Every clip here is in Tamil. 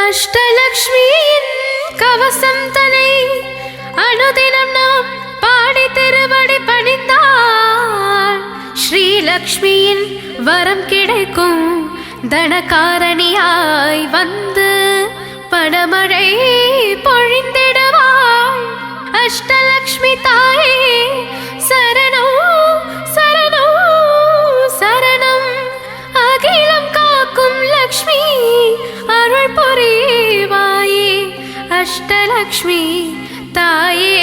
அஷ்டலக்ஷ்மியின் கவசம் தனை அனுதினம் நாம் பாடி திருவடி பணிந்தால் ஸ்ரீலக்ஷ்மியின் வரம் கிடைக்கும். தனகாரணியாய் வந்து பணமழை பொழிந்திடுவாள். அஷ்டலக்ஷ்மி தாயே சரணம் சரணம் சரணம். அகிலம் காக்கும் லக்ஷ்மி அருள் புரிவாயே. அஷ்டலக்ஷ்மி தாயே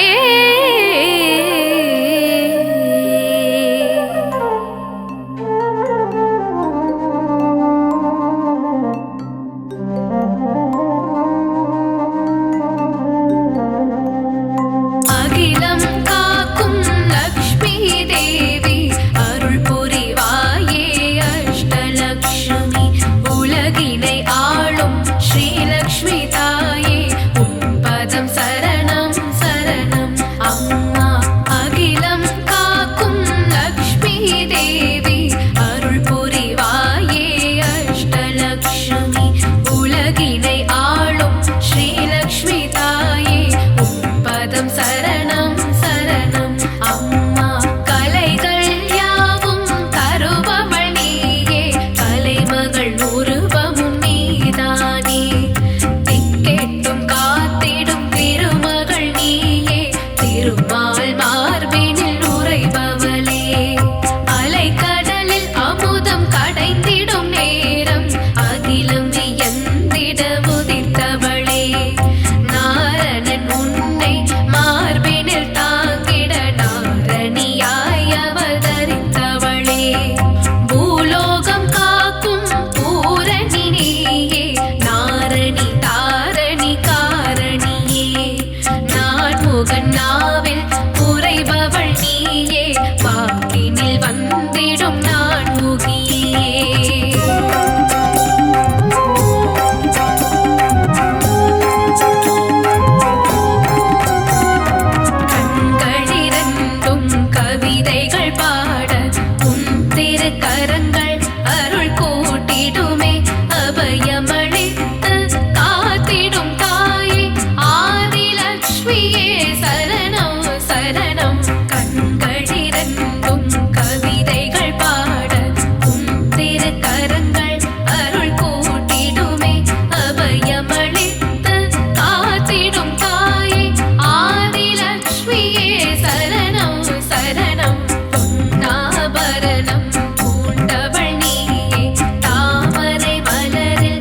பூண்டவள் நீயே தாமரை மலரில்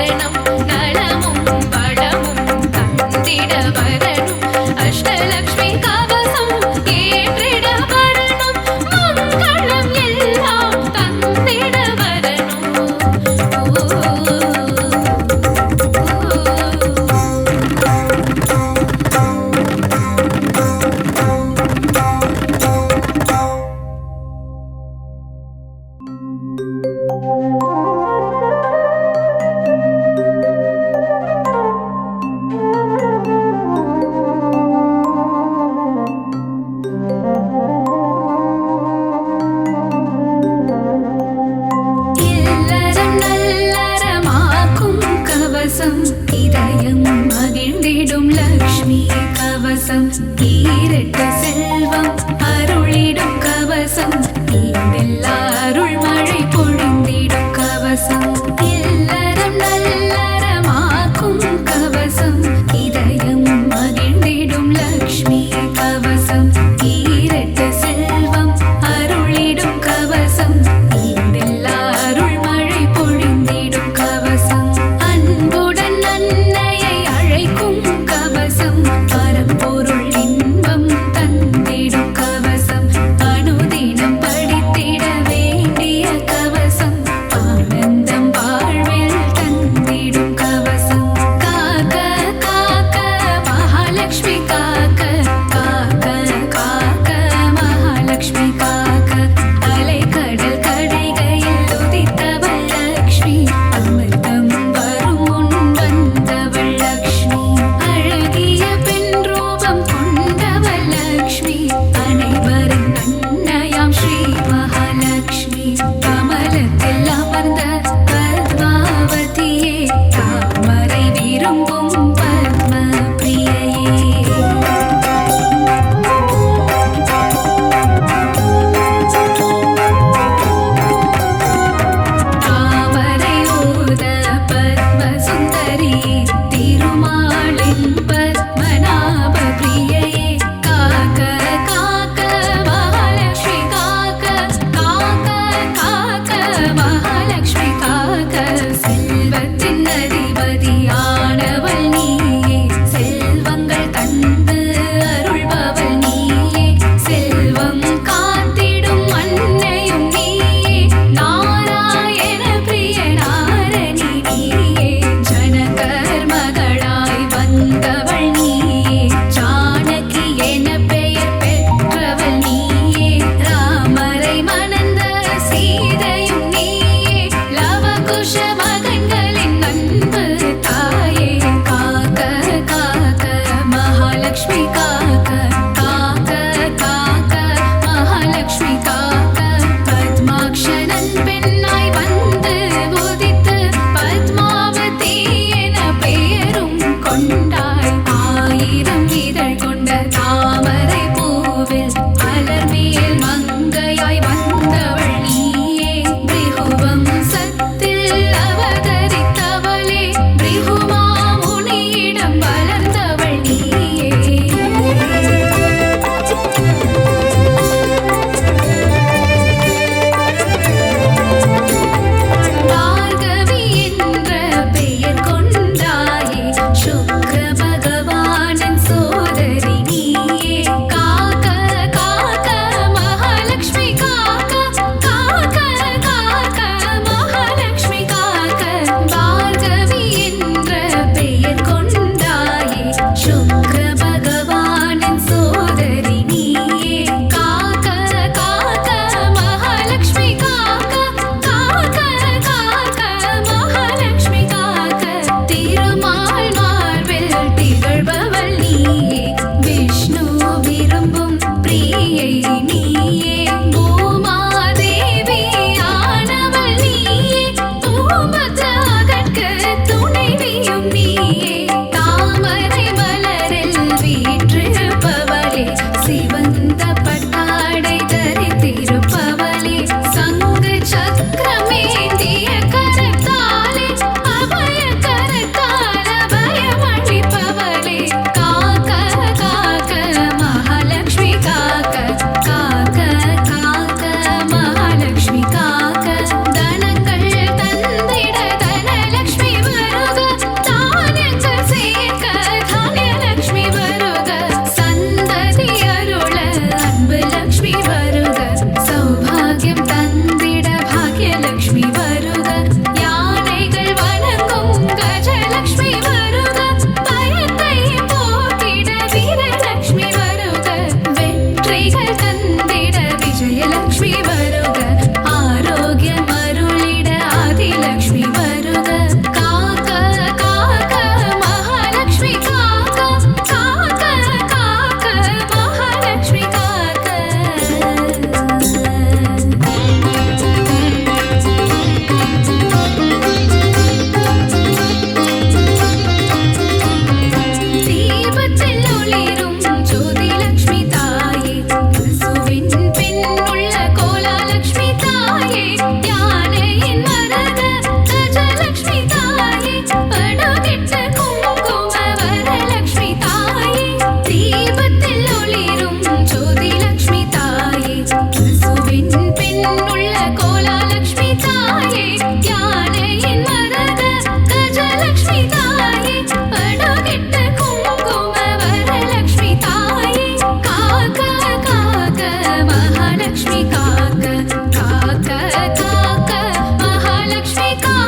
சரணம் நலமும் வளமும் தந்திட வரணும் அஷ்டலக்ஷ்மி கவசம் ஏற்றிட வரணும் மங்களம் எல்லாம் தந்திட வரணும்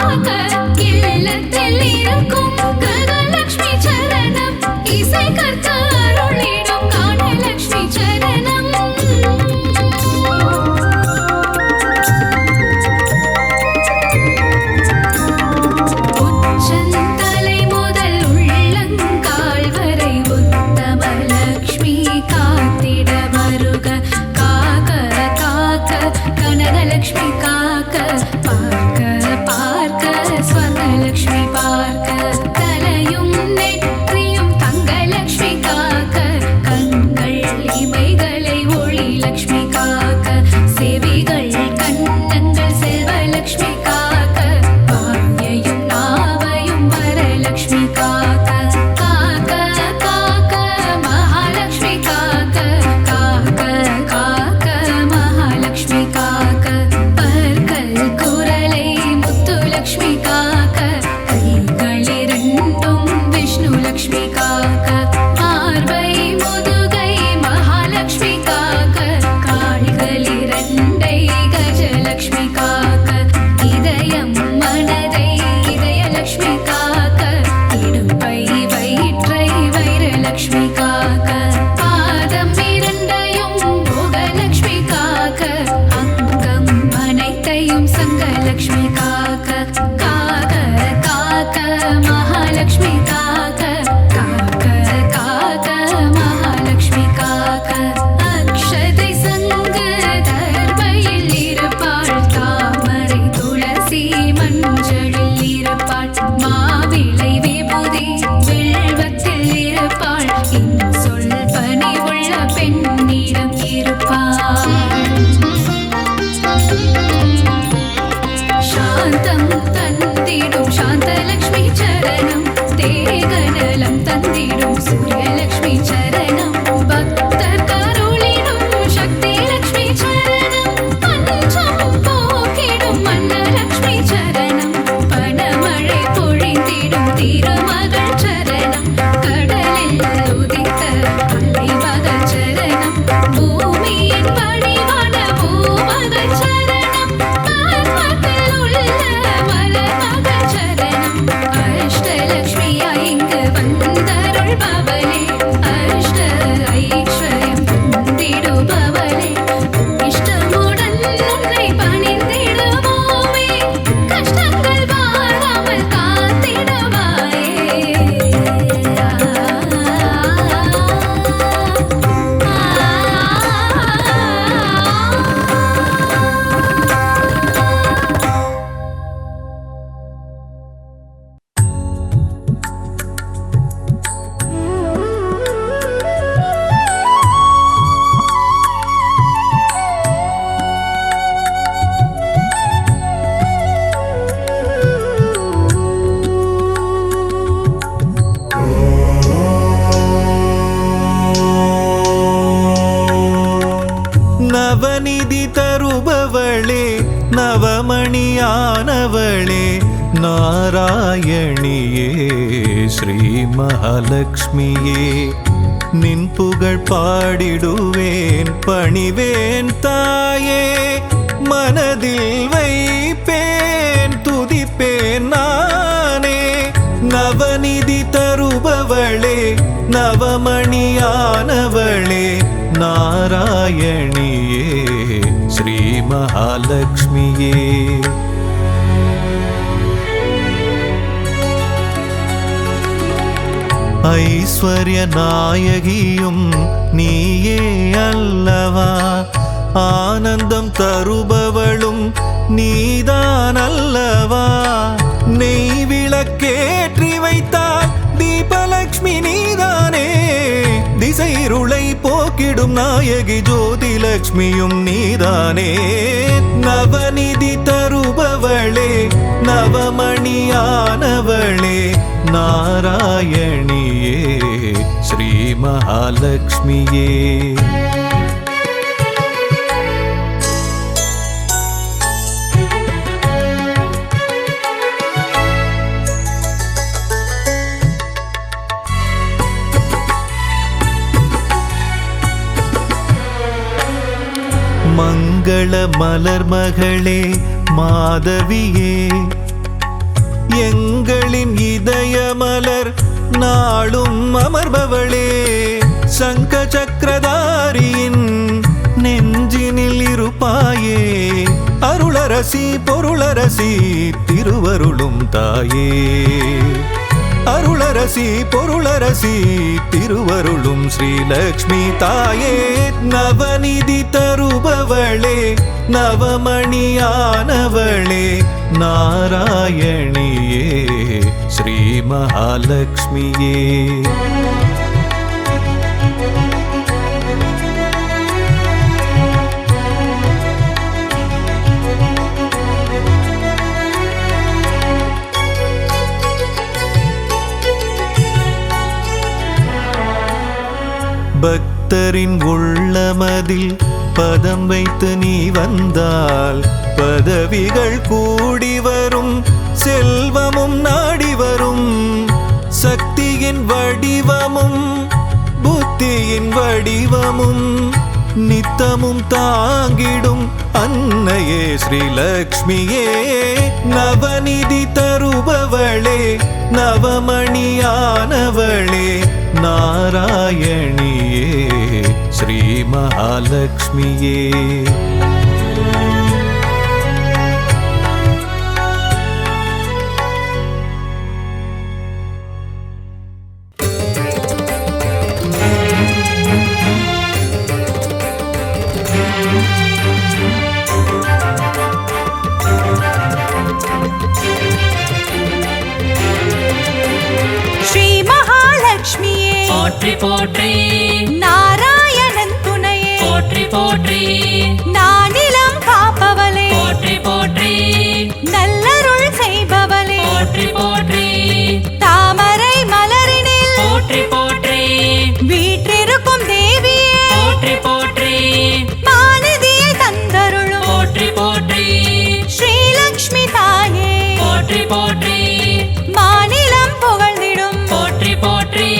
காக்க இல்லத்தில் இருக்கும் கனலக்ஷ்மி சரணம் இசை கற்க அருளிடும் கானலக்ஷ்மி சரணம் உச்சந்தலை முதல் உள்ளங்கால் வரை உத்தமலக்ஷ்மி காத்திட வருக காக்க காக்க கனகலக்ஷ்மி காக்க பார்க்க பார்க்க ஸ்வர்ணலக்ஷ்மி பார்க்க தலையும் நெற்றியும் தங்கலக்ஷ்மி காக்க கண்கள் இமைகளை ஒளி லக்ஷ்மி காக்க செவிகள் கண்ணங்கள் செல்வலக்ஷ்மி காக்க வாயையும் நாவையும் வரலக்ஷ்மி காக்க காக்க காக்க மகாலக்ஷ்மி காக்க காக்க காக்க மகாலக்ஷ்மி காக்க பற்கள் குரலை முத்துலக்ஷ்மி காக்க கைகளிரண்டும் விஷ்ணு லக்ஷ்மி காக்க மார்பை முதுகை மகாலக்ஷ்மி காக்க கால்களிரண்டை கஜலக்ஷ்மி காக்க இதயம் மனதை இதயலக்ஷ்மி காக்க இடுப்பை வயிற்றை வைரலக்ஷ்மி காக்க பாதம் இரண்டையும் போகலக்ஷ்மி காக்க அங்கம் அனைத்தையும் சங்கலக்ஷ்மி காக்க காக்க காக்க மகாலக்ஷ்மி காக்க காக்க காக்க மகாலக்ஷ்மி காக்க அக்ஷதை சங்கு தர்பையில் இருப்பாள் தாமரை துளசி மஞ்சளில் இருப்பாள் மாவிளை விபூதி வில்வத்தில் இருப்பாள் சொல் பணி உள்ள பெண்ணிடம் இருப்பாள் சாந்தம் தந்திடும் சாந்தலக்ஷ்மி சரணம் தேகநலம் தந்திடும் சூரியலக்ஷ்மி சரணம் பக்தர் கருளிடும் சக்தி லக்ஷ்மி சரணம் பஞ்சம் போக்கிடும் மன்னலக்ஷ்மி சரணம் பணமழை பொழிந்திடும் திருமகள் சரணம் கடலில் உதித்த அலைமகள் சரணம் பூமியின் வடிவான பூமகள் சரணம் பத்மத்தில் உள்ள மலர்மகள் சரணம் அஷ்டலக்ஷ்மியா இங்கு வந்தருள்பவளே அஷ்ட ஐஸ்வர்யம் தந்திடுபவளே இஷ்டமுடன் உன்னை பணிந்திடுவோமே கஷ்டங்கள் வாராமல் காத்திடுவாயே நவநிதி தருபவளே நவமணியானவளே நாராயணியே ஸ்ரீ மகாலட்சுமியே நின் புகழ் பாடிடுவேன் பணிவேன் தாயே மனதில் வைப்பேன் துதிப்பேன் நானே நவநிதி தருபவளே நவமணியானவளே நாராயணியே ஸ்ரீ மகாலட்சுமியே ஐஸ்வர்ய நாயகியும் நீயே அல்லவா ஆனந்தம் தருபவளும் நீதான் அல்லவா நெய் விளக்கேற்றி வைத்தால் தீபலக்ஷ்மி நீதானே திசைருளை போக்கிடும் நாயகி ஜோதிலக்ஷ்மியும் நீதானே நவநிதி தருபவளே நவமணியானவளே நாராயணியே ஸ்ரீ மகாலட்சுமியே மங்கள மலர் மகளே மாதவியே நாளும் அமர்பவளே சங்க சக்கரதாரியின் நெஞ்சினில் இருப்பாயே அருளரசி பொருளரசி திருவருளும் தாயே அருளரசி பொருளரசி திருவருளும் ஸ்ரீலக்ஷ்மி தாயே நவநிதி தருபவளே நவமணியானவளே நாராயணியே ஸ்ரீ மகாலட்சுமியே பக்தரின் உள்ளமதில் பதம் வைத்து நீ வந்தால் பதவிகள் கூடி வரும் செல்வமும் நாடி வரும் சக்தியின் வடிவமும் புத்தியின் வடிவமும் நித்தமும் தாங்கிடும் அன்னையே ஸ்ரீலக்ஷ்மியே நவநிதி தருபவளே நவமணியானவளே நாராயணியே ஸ்ரீ மகாலட்சுமியே போற்றி போற்றி நாராயணன் துணையே போற்றி போற்றி நானிலம் காப்பவளே போற்றி போற்றி நல்லருள் செய்பவளே போற்றி போற்றி தாமரை மலரினில் போற்றி போற்றி வீற்றிருக்கும் தேவியே போற்றி போற்றி மாநிதியை தந்தருளும் போற்றி போற்றி ஸ்ரீலக்ஷ்மி தாயே போற்றி போற்றி மாநிலம் புகழ்ந்திடும் போற்றி போற்றி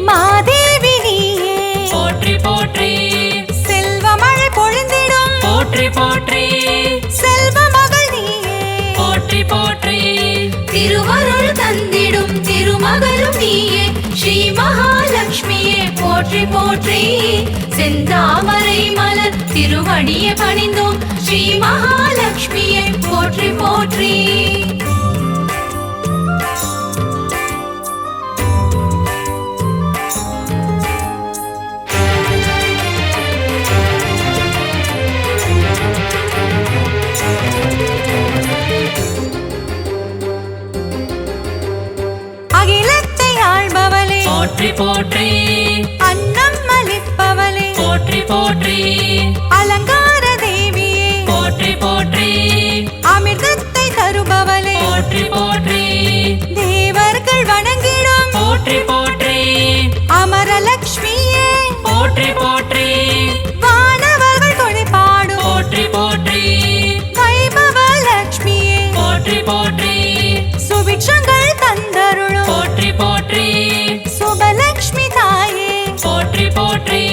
மாதேவி நீயே போற்றி போற்றி செல்வமழை பொழிந்திடும் போற்றி போற்றி செல்வ மகள் நீயே போற்றி போற்றி திருவருள் தந்திடும் திருமகளும் நீயே ஸ்ரீ மகாலட்சுமியே போற்றி போற்றி செந்தாமரை மலர் திருவடியை பணிந்தோம் ஸ்ரீ மகாலட்சுமியே போற்றி போற்றி அகிலத்தை ஆள்பவளே போற்றி போற்றி அன்னம் அளிப்பவளே போற்றி போற்றி அலங்கார தேவியே போற்றி போற்றி அமிர்தத்தை தருபவளே போற்றி போற்றி தேவர்கள் வணங்கிடும் போற்றி போற்றி அமரலட்சுமியே போற்றி போற்றி வானவர்கள் தொழிற்பாடும் போற்றி போற்றி வைபவலட்சுமியே போற்றி போற்றி சுபிட்சங்கள் தந்தருளும் போற்றி போற்றி சுபலட்சுமி தாயே போற்றி போற்றி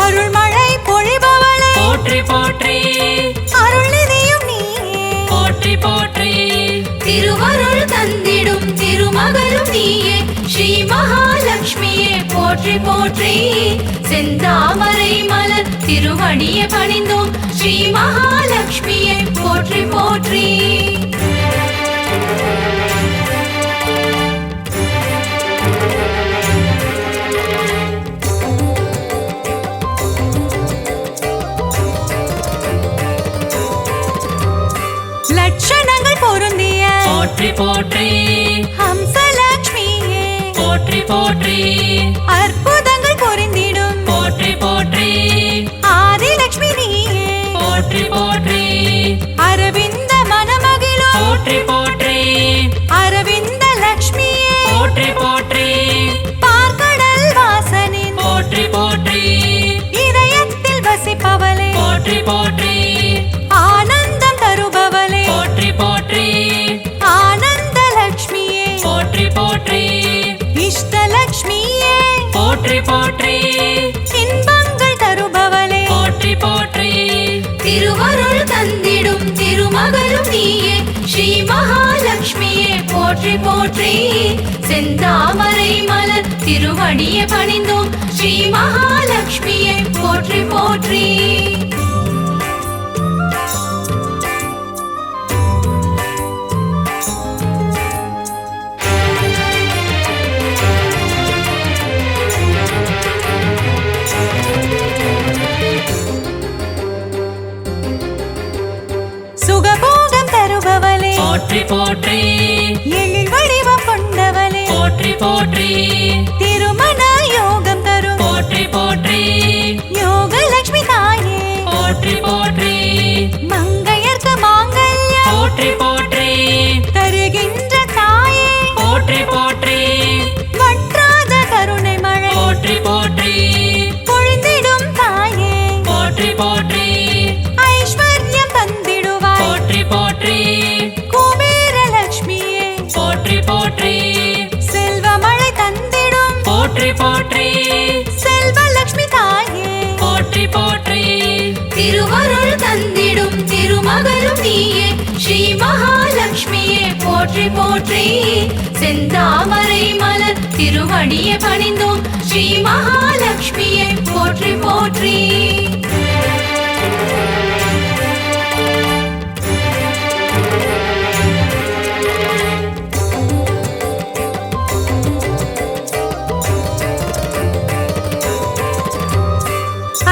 அருள்மழை பொழிபவளே போற்றி போற்றி அருள்நிதியும் நீயே போற்றி போற்றி திருவருள் தந்திடும் திருமகளும் நீயே ஸ்ரீ மகாலட்சுமியே போற்றி போற்றி செந்தாமரை மலர் திருவடியை பணிந்தோம் ஸ்ரீ மகாலட்சுமியே போற்றி போற்றி லட்சணங்கள் பொருந்திய போற்றி போற்றி ஹம்சலட்சுமியே போற்றி போற்றி அற்புதங்கள் பொருந்திடும் போற்றி போற்றி ஆதிலட்சுமி நீயே போற்றி போற்றி அரவிந்த மனமகிழும் போற்றி போற்றி அரவிந்த லட்சுமியே போற்றி போற்றி பார்க்கடல் வாசனின் போற்றி போற்றி இதயத்தில் வசிப்பவளே போற்றி போற்றி ஆனந்தம் தருபவளே போற்றி போற்றி ஆனந்த லட்சுமியே போற்றி போற்றி இஷ்டலட்சுமியே போற்றி போற்றி இன்பங்கள் தருபவளே போற்றி போற்றி திருவருள் தந்திடும் திருமகளும் நீயே ஸ்ரீ மகாலட்சுமியே போற்றி போற்றி போற்றி செந்தாமரை மலர் திருவடியை பணிந்தோம் ஸ்ரீ மகாலட்சுமியை போற்றி போற்றி சுகபோகம் தருபவளே போற்றி போற்றி எழில் வடிவம் கொண்டவளே போற்றி போற்றி திருமண யோகம் தரும் போற்றி போற்றி யோகலட்சுமி தாயே போற்றி போற்றி மங்கையர்க்கு மாங்கல்யம் போற்றி போற்றி தருகின்ற தாயே போற்றி போற்றி வற்றாத கருணை மழை போற்றி போற்றி பொழிந்திடும் தாயே போற்றி போற்றி ஐஸ்வர்யம் தந்திடுவாய் போற்றி போற்றி குபேரலட்சுமியே போற்றி போற்றி செல்வமழை தந்திடும் போற்றி போற்றி செல்வலட்சுமி தாயே போற்றி போற்றி திருவருள் தந்திடும் திருமகளும் நீயே ஸ்ரீ மகாலட்சுமியே போற்றி போற்றி செந்தாமரை மலர் திருவடியை பணிந்தோம் ஸ்ரீ மகாலட்சுமியை போற்றி போற்றி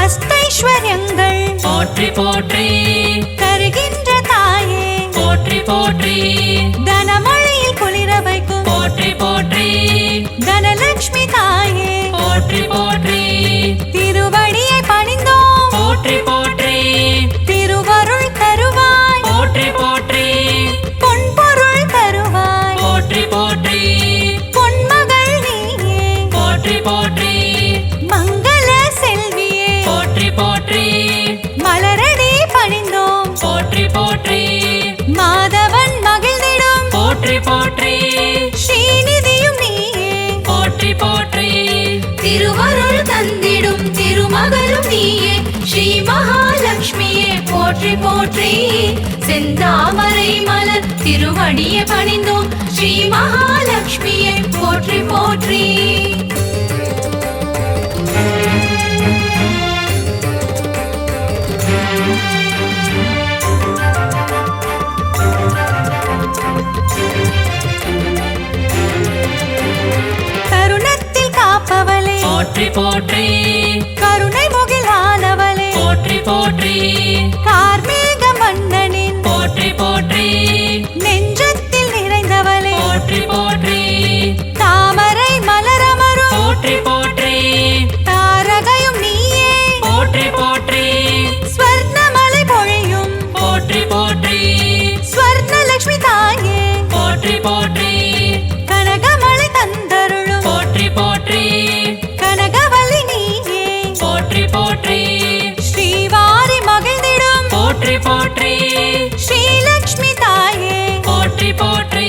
அஷ்டைஸ்வர்யங்கள் போற்றி போற்றி தருகின்ற தாயே போற்றி போற்றி தனமழையில் குளிர வைக்கும் போற்றி போற்றி தனலட்சுமி தாயே போற்றி போற்றி திருவடியை பணிந்தோம் போற்றி போற்றி திருவருள் தருவாய் போற்றி போற்றி பொன்பொருள் தருவாய் போற்றி போற்றி பொன்மகள் நீயே போற்றி போற்றி மங்கள செல்வியே போற்றி போற்றி மலரடி பணிந்தோம் போற்றி போற்றி மாதவன் மகிழ்ந்திடும் போற்றி போற்றி ஸ்ரீநிதியும் நீயே போற்றி போற்றி திருவருள் தந்திடும் திருமகளும் நீயே ஸ்ரீ மகாலட்சுமியே போற்றி போற்றி செந்தாமரை மலர் திருவடியை பணிந்தோம் ஸ்ரீ மகாலட்சுமியை போற்றி போற்றி தருணத்தில் காப்பவளே போற்றி போற்றி கருணை முகிலானவளே போற்றி போற்றி கார்மேக மன்னனின் போற்றி போற்றி நெஞ்சத்தில் நிறைந்தவளே போற்றி போற்றி தாமரை மலரமரும் போற்றி போற்றி தாரகையும் நீயே போற்றி போற்றி ஸ்வர்ணமலை பொழியும் போற்றி போற்றி ஸ்வர்ணலட்சுமி தாயே போற்றி போற்றி கனகமலை தந்தருளும் போற்றி போற்றி கனகவல்லி நீயே போற்றி போற்றி ஸ்ரீவாரி மகிழ்ந்திடும் போற்றி போற்றி ஸ்ரீலக்ஷ்மி தாயே போற்றி போற்றி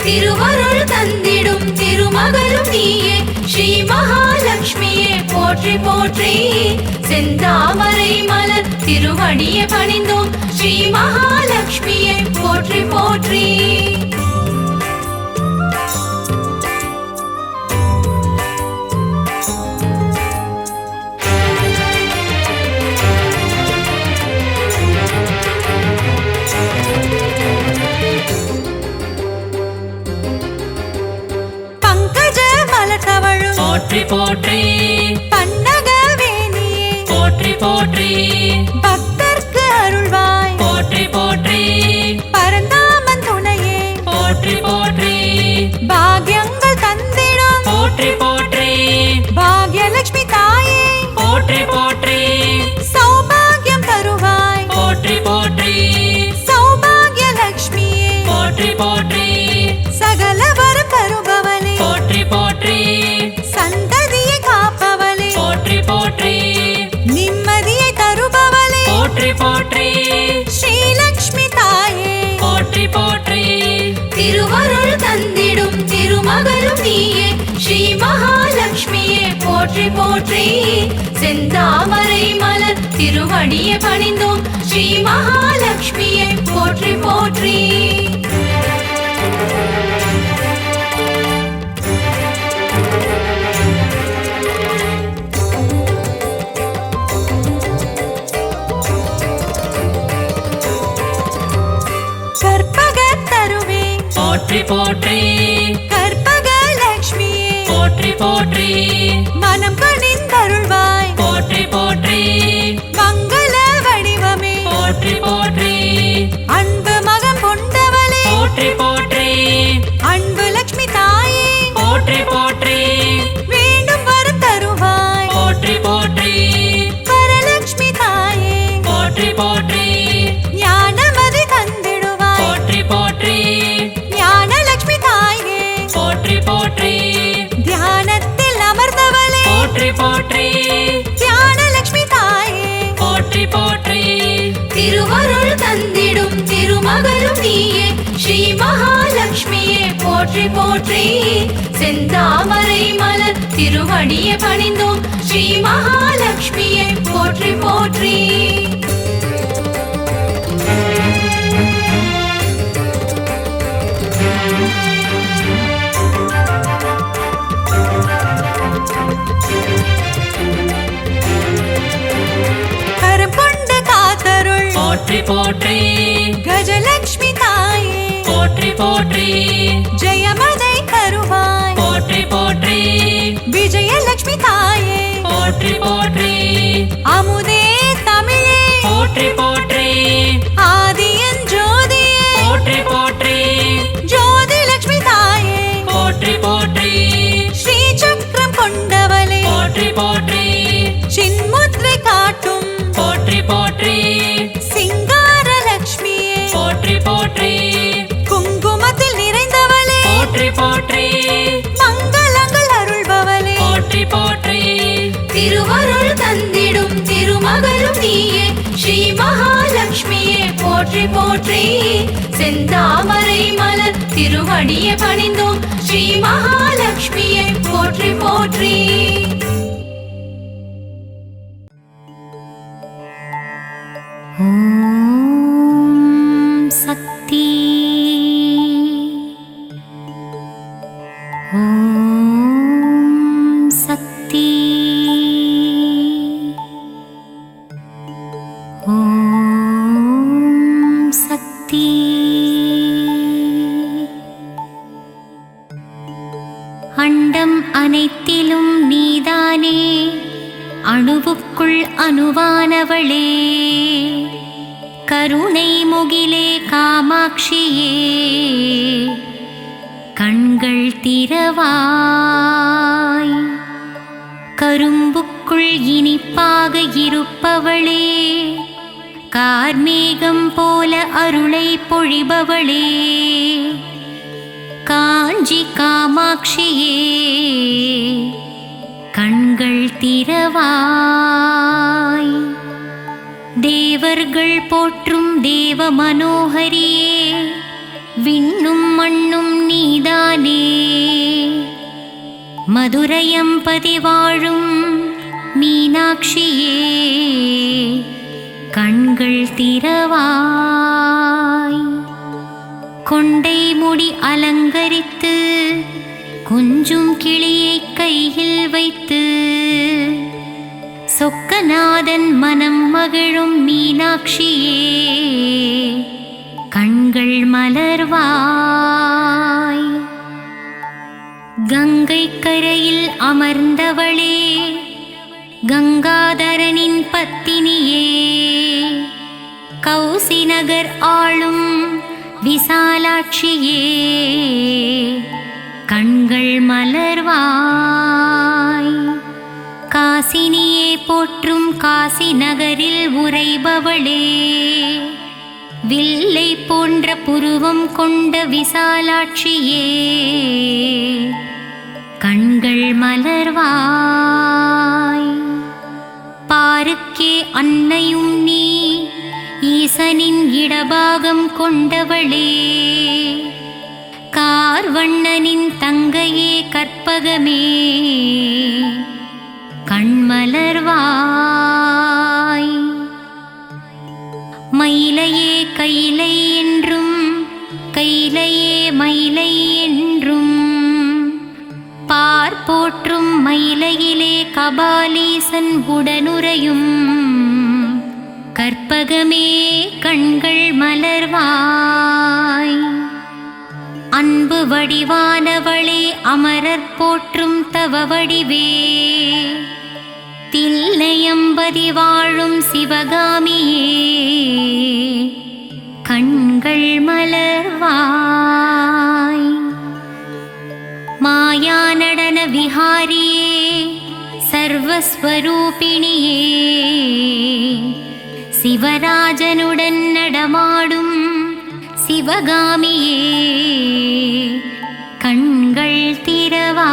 திருவருள் தந்திடும் திருமகளும் நீயே ஸ்ரீ மகாலட்சுமியே போற்றி போற்றி செந்தாமரை மலர் திருவடியை பணிந்தோம் ஸ்ரீ மகாலட்சுமியை போற்றி போற்றி பங்கஜ மலர் தவழும் போற்றி போற்றி பன்னக வேணியே போற்றி போற்றி பக்தர்க்கு அருள்வாய் போற்றி போற்றி பரந்தாமன் துணையே போற்றி போற்றி பாக்யங்கள் தந்திடும் போற்றி போற்றி பாக்யலட்சுமி தாயே போற்றி போற்றி சௌபாகியம் தருவாய் போற்றி போற்றி சௌபாகியலட்சுமியே போற்றி போற்றி சகல வரம் தருபவளே போற்றி போற்றி சந்ததியை காப்பவளே போற்றி போற்றி நிம்மதியை தருபவளே போற்றி போற்றி ஸ்ரீலக்ஷ்மி தாயே போற்றி போற்றி திருவருள் தந்திடும் திருமகளும் நீயே ஸ்ரீ மகாலட்சுமியே போற்றி போற்றி செந்தாமரை மலர் திருவடியை பணிந்தோம் ஸ்ரீ மகாலட்சுமியை போற்றி போற்றி போற்றி கற்பகலக்ஷ்மியே போற்றி போற்றி மனம் கனிந்தருள்வாய் போற்றி போற்றி மங்கள வடிவமே போற்றி போற்றி அன்பு மகம் கொண்டவளே போற்றி போற்றி அன்பு லக்ஷ்மி தாயே போற்றி போற்றி வேண்டும் வரம் தருவாய் போற்றி போற்றி வரலக்ஷ்மி தாயே போற்றி போற்றி ஞானமதி தந்திடுவாய் போற்றி போற்றி ஞானலக்ஷ்மி தாயே போற்றி போற்றி தியானத்தில் அமர்ந்தவளே போற்றி போற்றி ஞானலக்ஷ்மி தாயே போற்றி போற்றி திருவருள் தந்திடும் திருமகளும் நீயே ஸ்ரீ மகாலட்சுமியே போற்றி போற்றி செந்தாமரை மலர் திருவடியை பணிந்தோம் ஸ்ரீ மகாலட்சுமியே போற்றி போற்றி கரம் கொண்டு காத்தருள் போற்றி போற்றி கஜலக்ஷ்மி தாயே போற்றி போற்றி ஜெயமதை தருவாய் போற்றி போற்றி விஜயலக்ஷ்மி தாயே போற்றி போற்றி அமுதே தமிழே போற்றி போற்றி ஆதியன் ஜோதியே போற்றி போற்றி ஜோதி லக்ஷ்மி தாயே போற்றி போற்றி ஸ்ரீ சக்கரம் கொண்டவளே போற்றி போற்றி சின்முத்ரை காட்டும் போற்றி போற்றி சிங்கார லக்ஷ்மியே போற்றி போற்றி குங்குமத்தில் நிறைந்தவளே போற்றி போற்றி மங்களங்கள் அருள்பவளே போற்றி போற்றி திருவருள் தந்திடும் திருமகளும் நீயே ஸ்ரீ மகாலட்சுமியே போற்றி போற்றி செந்தாமரை மலர் திருவடியை பணிந்தோம் ஸ்ரீ மகாலட்சுமியே போற்றி போற்றி ஓம் சக்தி ஓம் சக்தி ஓம் சக்தி அண்டம் அனைத்திலும் நீதானே அணுவுக்குள் அணுவானவளே கருணை முகிலே காமாட்சியே கண்கள் திறவாய் கரும்புக்குள் இனிப்பாக இருப்பவளே கார்மேகம் போல அருளை பொழிபவளே காஞ்சி காமாட்சியே கண்கள் திறவாய் தேவர்கள் போற்றும் தேவ மனோகரியே விண்ணும் மண்ணும் நீதானே மதுரையம்பதி வாழும் மீனாட்சியே கண்கள் திறவாய் கொண்டை முடி அலங்கரித்து கொஞ்சும் கிளியை கையில் வைத்து சொக்கநாதன் மனம் மகிழும் மீனாட்சியே கண்கள் மலர்வாய் கங்கை கரையில் அமர்ந்தவளே கங்காதரனின் பத்தினியே கௌசி நகர் ஆளும் விசாலாட்சியே கண்கள் மலர்வாய் காசினியே போற்றும் காசி நகரில் உறைபவளே வில்லை போன்ற புருவம் கொண்ட விசாலாட்சியே கண்கள் மலர்வாய் பாருக்கே அன்னையும் நீ ஈசனின் இடபாகம் கொண்டவளே கார்வண்ணனின் தங்கையே கற்பகமே கண்மலர்வாய் மயிலையே கைலை என்றும் கைலையே மயிலை என்றும் பார்ப்போற்றும் மயிலையிலே கபாலீசன் உடனுறையும் கற்பகமே கண்கள் மலர்வாய் அன்பு வடிவானவளே அமரர் போற்றும் தவ வடிவே தில்லையம்பதி வாழும் சிவகாமியே கண்கள் மலர்வாய் மாயா நடன விஹாரியே சர்வஸ்வரூபிணியே சிவராஜனுடன் நடமாடும் சிவகாமியே கண்கள் திறவாய்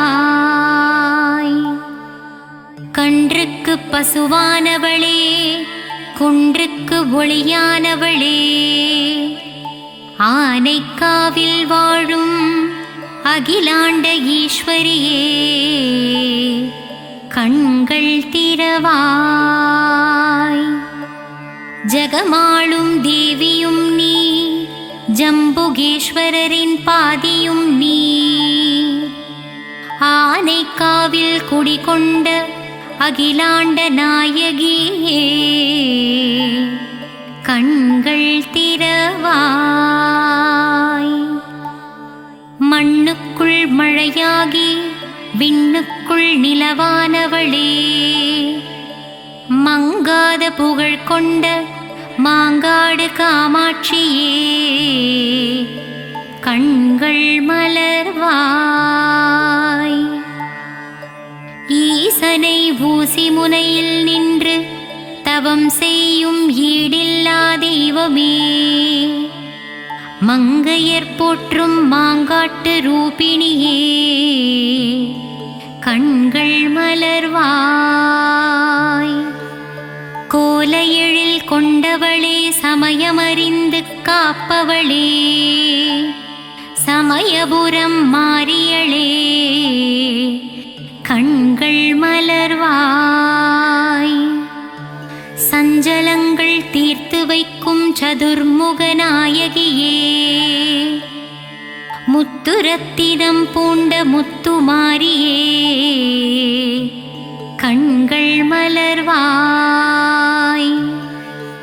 கன்றுக்கு பசுவானவளே குன்றுக்கு ஒளியானவளே ஆனைக்காவில் வாழும் அகிலாண்ட ஈஸ்வரியே கண்கள் திறவாய் ஜகமாளும் தேவியும் நீ ஜம்புகேஸ்வரரின் பாதியும் நீ ஆனைக்காவில் குடிகொண்ட அகிலாண்ட நாயகியே கண்கள் திறவாய் மண்ணுக்குள் மழையாகி விண்ணுக்குள் நிலவானவளே மங்காத புகழ் கொண்ட மாங்காடு காமாட்சியே கண்கள் மலர்வாய் ஈசனை ஊசி முனையில் நின்று தவம் செய்யும் ஈடில்லா தெய்வமே மங்கையர் போற்றும் மாங்காட்டு ரூபிணியே கண்கள் மலர்வாய் கோல எழில் கொண்டவளே சமயமறிந்து காப்பவளே சமயபுரம் மாறியளே கண்கள் மலர்வாய் சஞ்சலங்கள் தீர்த்து வைக்கும் சதுர்முக நாயகியே முத்துரத்தினம் பூண்ட முத்துமாரியே கண்கள் மலர்வாய்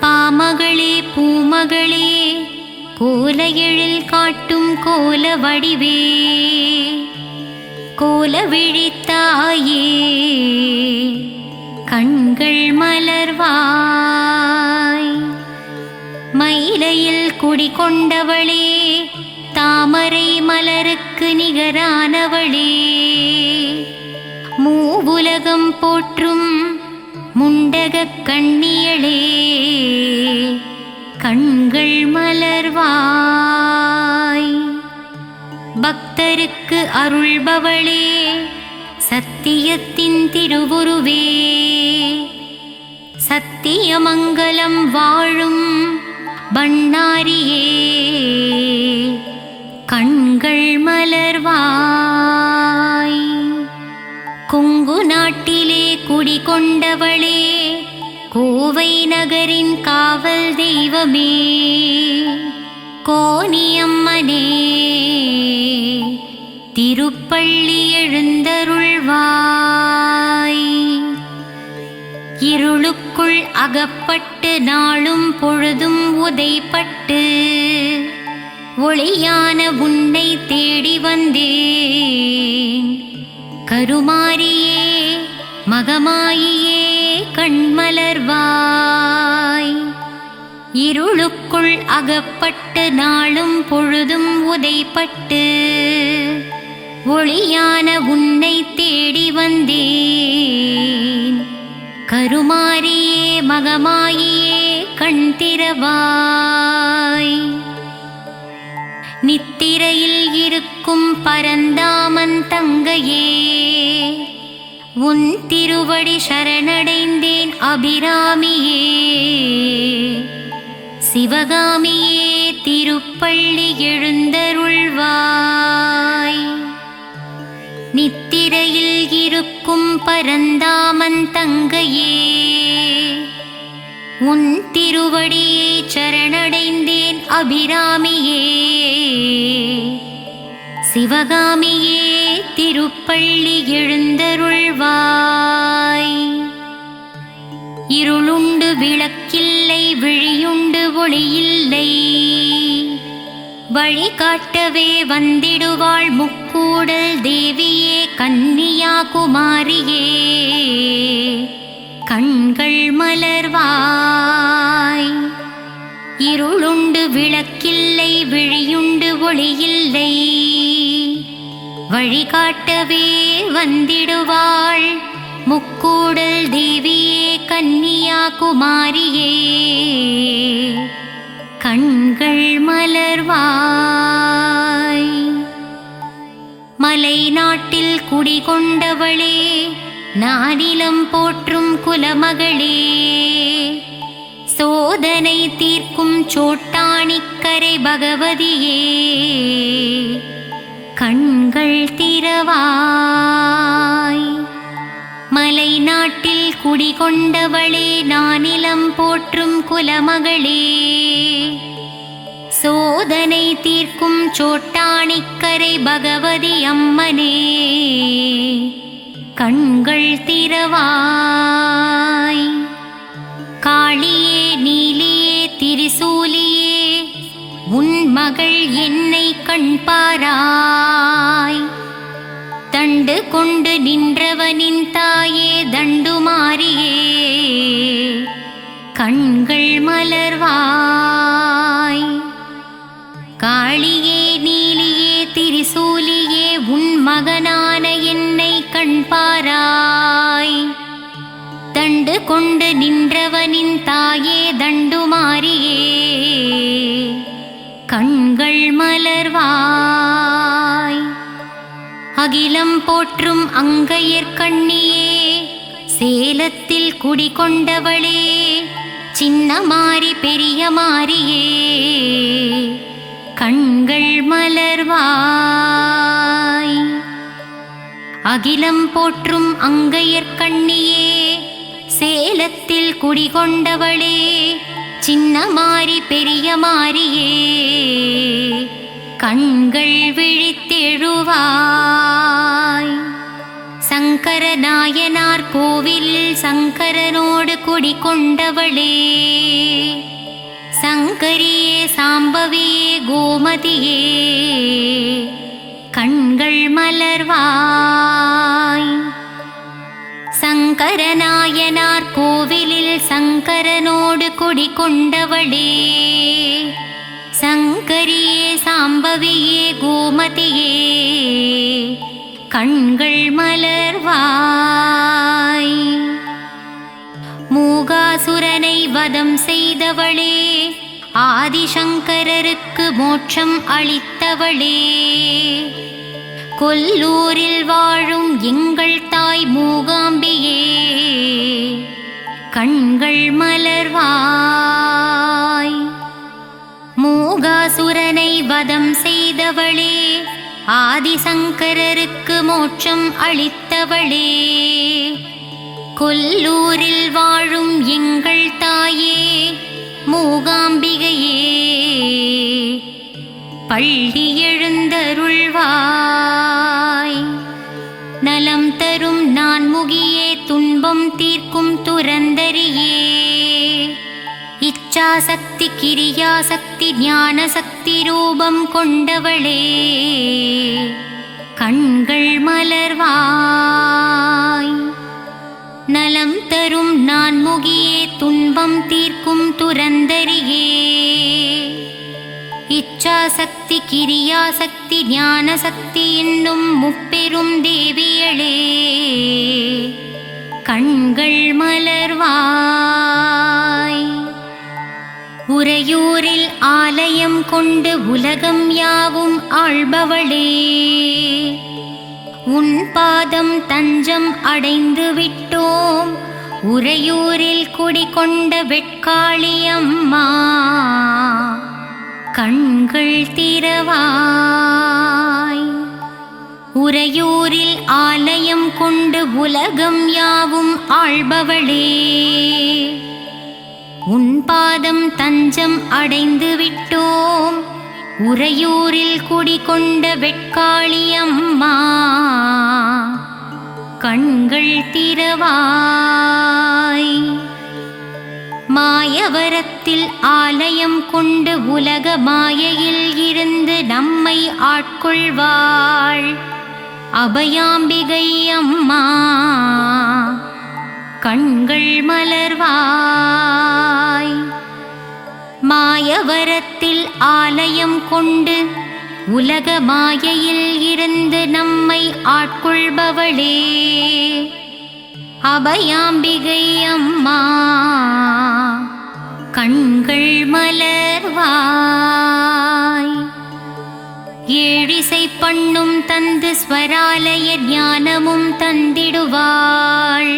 பாமகளே பூமகளே கோல எழில் காட்டும் கோல வடிவே கோல விழித்தாயே கண்கள் மலர்வாய் மயிலையில் குடிகொண்டவளே தாமரை மலருக்கு நிகரானவளே மூவுலகம் போற்றும் முண்டகக் கண்ணியளே கண்கள் மலர்வாய் பக்தருக்கு அருள்பவளே சத்தியத்தின் திருவுருவே சத்தியமங்கலம் வாழும் பண்ணாரியே கண்கள் மலர்வாய் கொங்கு நாட்டிலே குடிகொண்டவளே கோவை நகரின் காவல் தெய்வமே கோனியம்மனே திருப்பள்ளி எழுந்தருள்வாய் இருளுக்குள் அகப்பட்டு நாளும் பொழுதும் உதைப்பட்டு ஒளியான உன்னை தேடி வந்தேன் கருமாரியே மகமாயியே கண்மலர்வாய் இருளுக்குள் அகப்பட்டு நாளும் பொழுதும் உதைப்பட்டு ஒளியான உன்னை தேடி வந்தேன் கருமாரியே மகமாயியே கண் திறவாய் நித்திரையில் இருக்கும் பரந்தாமன் தங்கையே உன் திருவடி சரணடைந்தேன் அபிராமியே சிவகாமியே திருப்பள்ளி எழுந்தருள்வாய் நித்திரையில் இருக்கும் பரந்தாமன் தங்கையே உன் திருவடியை சரணடைந்தேன் அபிராமியே சிவகாமியே திருப்பள்ளி எழுந்தருள்வாய் இருளுண்டு விளக்கில்லை விழியுண்டு ஒளியில்லை வழிகாட்டவே வந்திடுவாள் முக்கூடல் தேவியே கன்னியாகுமாரியே. கண்கள் மலர்வாய். இருளுண்டு விளக்கில்லை, விழியுண்டு ஒளியில்லை. வழிகாட்டவே வந்திடுவாள் முக்கூடல் தேவியே கன்னியாகுமாரியே. கண்கள் மலர்வாய். மலை நாட்டில் குடிகொண்டவளே, நானிலம் போற்றும் குலமகளே. சோதனை தீர்க்கும் சோட்டாணிக்கரை பகவதியே. கண்கள் திறவாய். மலை நாட்டில் குடிகொண்டவளே, நானிலம் போற்றும் குலமகளே. சோதனை தீர்க்கும் சோட்டாணிக்கரை பகவதி அம்மனே. கண்கள் திறவாய். காளியே நீலியே திரிசூலியே, உன் மகள் என்னை கண்பாராய். தண்டு கொண்டு நின்றவனின் தாயே தண்டுமாரியே. கண்கள் மலர்வாய். காளியே நீலியே திரிசூலியே, உன் மகனான என்னை கண்பாராய். தண்டு கொண்டு நின்றவனின் தாயே தண்டுமாரியே. கண்கள் மலர்வாய். அகிலம் போற்றும் அங்கையர்கண்ணியே, சேலத்தில் குடிகொண்டவளே. சின்ன மாறி பெரிய மாறியே. கண்கள் மலர்வாய். அகிலம் போற்றும் அங்கையர்கண்ணியே, சேலத்தில் குடிகொண்டவளே. சின்ன மாறி பெரிய மாறியே. கண்கள் விழித்தெழுவாய். சங்கர நாயனார் கோவிலில் சங்கரனோடு குடிகொண்டவளே. சங்கரியே சாம்பவியே கோமதியே. கண்கள் மலர்வாய். சங்கரநாயனார் கோவிலில் சங்கரனோடு குடிகொண்டவளே. சங்கரியே சாம்பவியே கோமதியே. கண்கள் மலர்வாய். மூகாசுரனை வதம் செய்தவளே, ஆதிசங்கரருக்கு மோட்சம் அளித்தவளே. கொல்லூரில் வாழும் எங்கள் தாய் மூகாம்பியே. கண்கள் மலர்வாய். மூகாசுரனை வதம் செய்தவளே, ஆதிசங்கரருக்கு மோட்சம் அளித்தவளே. கொல்லூரில் வாழும் எங்கள் தாயே மூகாம்பிகையே. பள்ளி எழுந்தருள்வாய். நலம் தரும் நான்முகியே, துன்பம் தீர்க்கும் துரந்தரியே. இச்சாசக்தி கிரியாசக்தி ஞானசக்தி ரூபம் கொண்டவளே. கண்கள் மலர்வாய். நலம் தரும் நான்முகியே, துன்பம் தீர்க்கும் துரந்தரியே. இச்சாசக்தி கிரியாசக்தி ஞானசக்தி என்னும் முப்பெரும் தேவியளே. கண்கள் மலர்வாய். உறையூரில் ஆலயம் கொண்டு உலகம் யாவும் ஆள்பவளே. உன் பாதம் தஞ்சம் அடைந்து விட்டோம். உறையூரில் குடிகொண்ட வெட்காளியம்மா. கண்கள் திறவாய். உறையூரில் ஆலயம் கொண்டு உலகம் யாவும் ஆள்பவளே. உன் பாதம் தஞ்சம் அடைந்து விட்டோம். உறையூரில் குடிகொண்ட வெட்காளியம்மா. கண்கள் திறவாய். மாய மாயவரத்தில் ஆலயம் கொண்டு உலக மாயையில் இருந்து நம்மை ஆட்கொள்வாள் அபயாம்பிகை அம்மா கண்கள் மலர்வாய். மாயவரத்தில் ஆலயம் கொண்டு உலக மாயையில் இருந்து நம்மை ஆட்கொள்பவளே அபயாம்பிகை அம்மா கண்கள் மலர்வாய். ஏழிசை பண்ணும் தந்து ஸ்வராலய ஞானமும் தந்திடுவாள்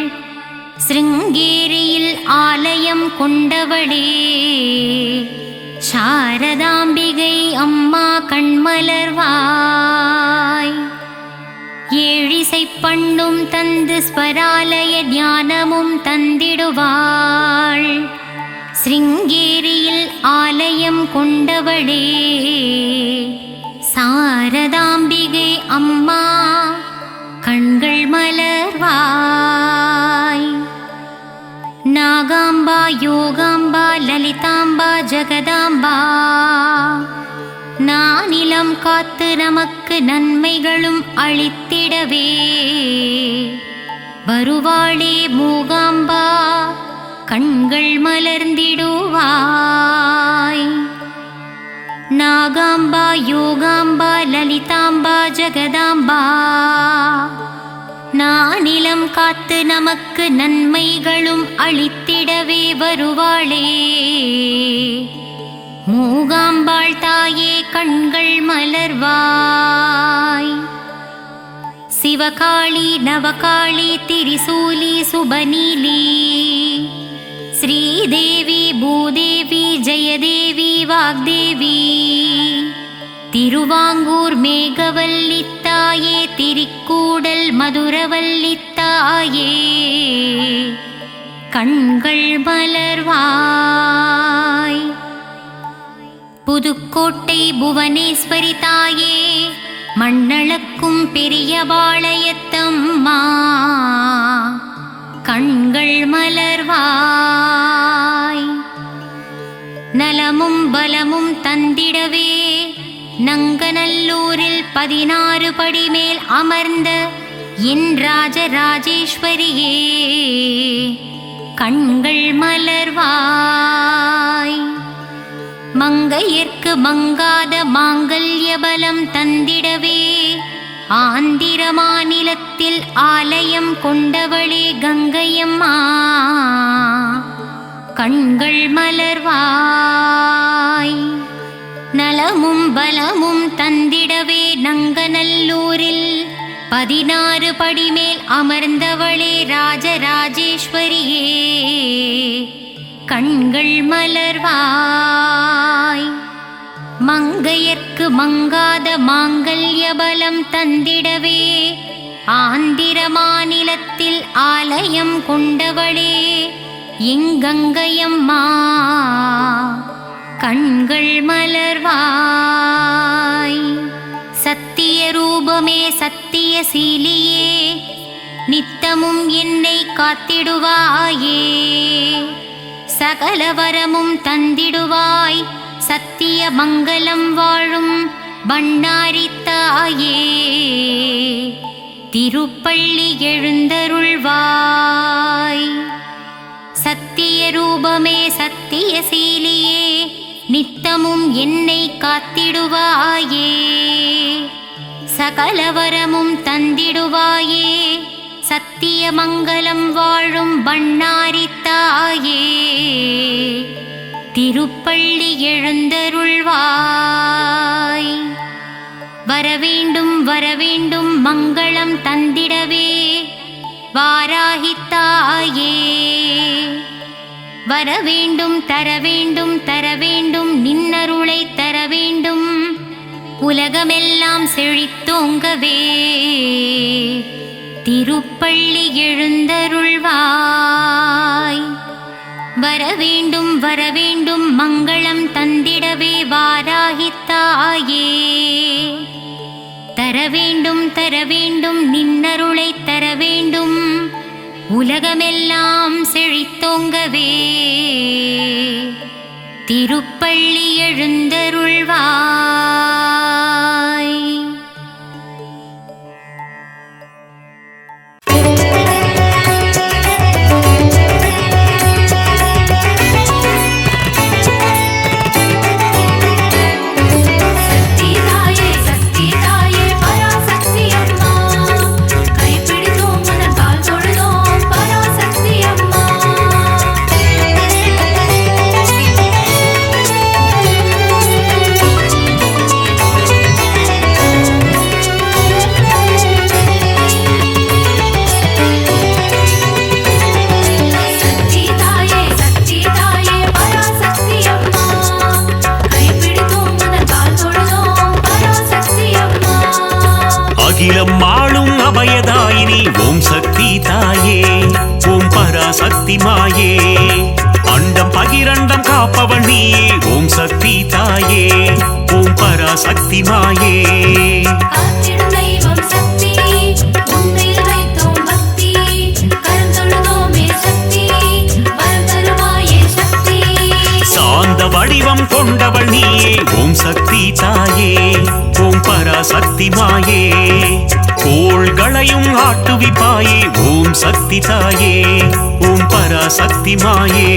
சிருங்கேரியில் ஆலயம் கொண்டவளே சாரதாம்பிகை அம்மா கண்மலர்வாய். ஏழிசை பண்ணும் தந்து ஸ்வராலய ஞானமும் தந்திடுவாள் சிருங்கேரியில் ஆலயம் கொண்டவளே சாரதாம்பிகை அம்மா கண்கள் மலர்வாய். நாகாம்பா யோகாம்பா லலிதாம்பா ஜகதாம்பா நானிலம் காத்து நமக்கு நன்மைகளும் அளித்திடவே வருவாளே மூகாம்பா கண்கள் மலர்ந்திடுவாய். நாகாம்பா யோகாம்பா லலிதாம்பா ஜகதாம்பா நானிலம் காத்து நமக்கு நன்மைகளும் அளித்திடவே வருவாளே மூகாம்பாள் தாயே கண்கள் மலர்வாய். சிவகாளி நவகாளி திரிசூலி சுபநீலி ஸ்ரீதேவி பூதேவி ஜெயதேவி வாக்தேவி திருவாங்கூர் மேகவல்லித்தாயே திரிக்கூடல் மதுரவல்லித்தாயே கண்கள் மலர்வாய். புதுக்கோட்டை புவனேஸ்வரி தாயே மண்ணளக்கும் பெரியபாளையத்தம்மா கண்கள் மலர்வாய். நலமும் பலமும் தந்திடவே நங்கநல்லூரில் 16 படி மேல் அமர்ந்த என் ராஜராஜேஸ்வரியே கண்கள் மலர்வாய். மங்கையர்க்கு மங்காத மாங்கல்ய பலம் தந்திடவே ஆந்திர மாநிலத்தில் ஆலயம் கொண்டவளே கங்கையம்மா கண்கள் மலர்வாய். நலமும் பலமும் தந்திடவே நங்கநல்லூரில் 16 படி மேல் அமர்ந்தவளே ராஜராஜேஸ்வரியே கண்கள் மலர்வாய். மங்கையர்க்கு மங்காத மாங்கல்ய பலம் தந்திடவே ஆந்திர மாநிலத்தில் ஆலயம் கொண்டவளே எங்கங்கையம்மா கண்கள் மலர்வாய். சத்திய ரூபமே சத்திய சீலியே நித்தமும் என்னை காத்திடுவாயே சகல வரமும் தந்திடுவாய் சத்திய மங்களம் வாழும் பண்ணாரி தாயே திருப்பள்ளி எழுந்தருள்வாய். சத்திய ரூபமே சத்திய சீலியே நித்தமும் என்னை காத்திடுவாயே சகல வரமும் தந்திடுவாயே சத்திய மங்களம் வாழும் பண்ணாரி தாயே திருப்பள்ளி எழுந்தருள்வாய். வரவேண்டும் வரவேண்டும் மங்களம் தந்திடவே வாராகி தாயே வரவேண்டும் தரவேண்டும் தரவேண்டும் நின்னருளை தரவேண்டும் உலகமெல்லாம் செழித்தோங்கவே திருப்பள்ளி எழுந்தருள்வாய். வரவேண்டும் வரவேண்டும் மங்களம் தந்திடவே வாராகி தாயே தரவேண்டும் தரவேண்டும் நின்னருளை தரவேண்டும் உலகமெல்லாம் செழித்தோங்கவே திருப்பள்ளி எழுந்தருள்வாய். அகிலம் ஆளும் அபயதாயினி ஓம் சக்தி தாயே ஓம் பராசக்தி மாயே அண்டம் பகிரண்டம் காப்பவள் நீயே ஓம் சக்தி தாயே ஓம் பராசக்தி மாயே. சாந்த வடிவம் கொண்டவள் நீயே ஓம் சக்தி தாயே ஓம் பராசக்தி மாயே. கோள்களையும் ஆட்டுவிப்பாயே ஓம் சக்தி தாயே ஓம் பராசக்தி மாயே.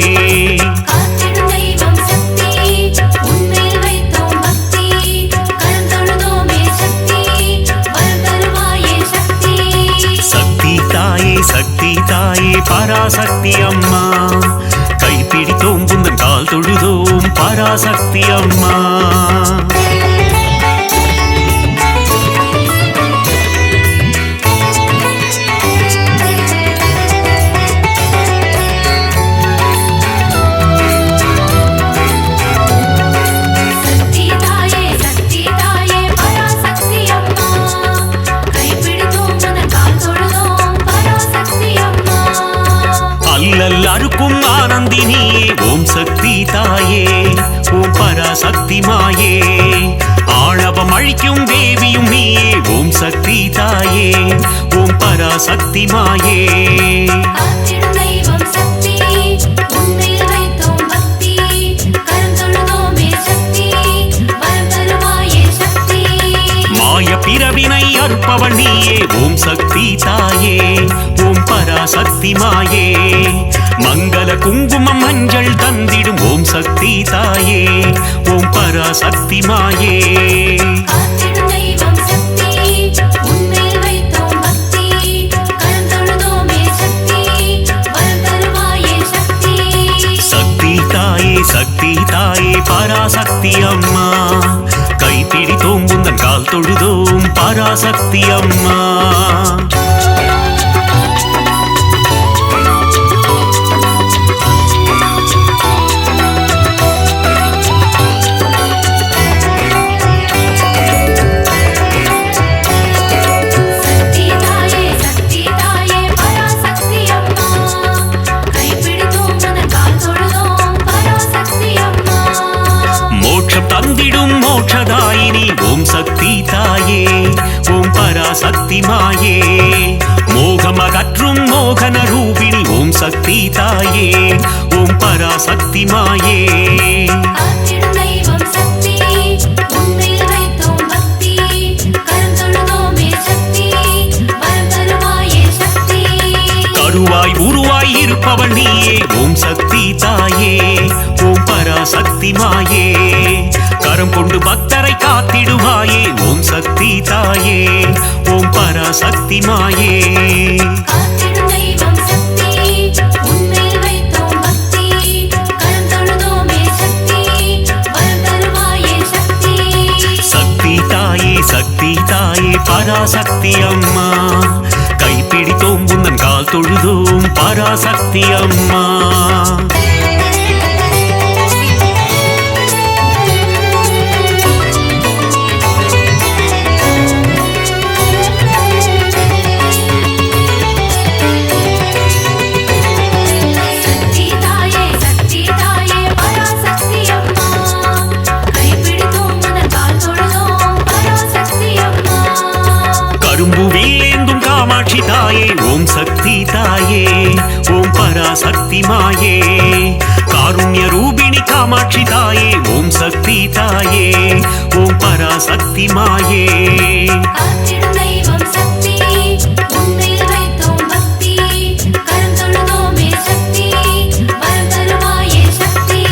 சக்தி தாயே சக்தி தாயே பராசக்தி அம்மா கைப்பிடித்தோம் புந்தன் கால் தொழுதோம் பராசக்தி அம்மா. அல்லல் அறுக்கும் ஆனந்தினியே ஓம் சக்தி தாயே ஓம் பராசக்தி மாயே. ஆணவம் அழிக்கும் தேவியும் நீயே ஓம் சக்தி தாயே ஓம் பராசக்தி மாயே. மாய பிறவினை அறுப்பவள் நீயே ஓம் சக்தி தாயே ஓம் பராசக்தி மாயே. மங்கள குங்குமம் மஞ்சள் தந்திடும் ஓம் சக்தி தாயே ஓம் பராசக்தி மாயே. சக்தி தாயே சக்தி தாயே பராசக்தி அம்மா கைப்பிடித்தோம் புந்தன் கால் தொழுதோம் பராசக்தி அம்மா. தந்திடும் மோட்சதாயினி ஓம் சக்தி தாயே ஓம் பராசக்தி மாயே. மோகமகற்றும் மோகன ரூபிணி ஓம் சக்தி தாயே ஓம் பராசக்தி மாயே. கருவாய் உருவாய் இருப்பவள் நீயே ஓம் சக்தி தாயே ஓம் பராசக்தி மாயே. கரம் கொண்டு பக்தரை காத்திடுவாயே ஓம் சக்தி தாயே ஓம் பராசக்தி மாயே. சக்தி தாயே சக்தி தாயே பராசக்தி அம்மா கைப்பிடித்தோம் புந்தன் கால் தொழுதோம் பராசக்தி அம்மா. மீனாட்சி தாயே ஓம் சக்தி தாயே ஓம் பராசக்தி மாயே காருண்ய ரூபிணி காமாட்சி தாயே ஓம் சக்தி தாயே ஓம் பராசக்தி மாயே காத்திடும் தெய்வம் சக்தி உன்மேல் வைத்தோம் பக்தி கரம் தொழுதோமே சக்தி வரம் தருவாயே சக்தி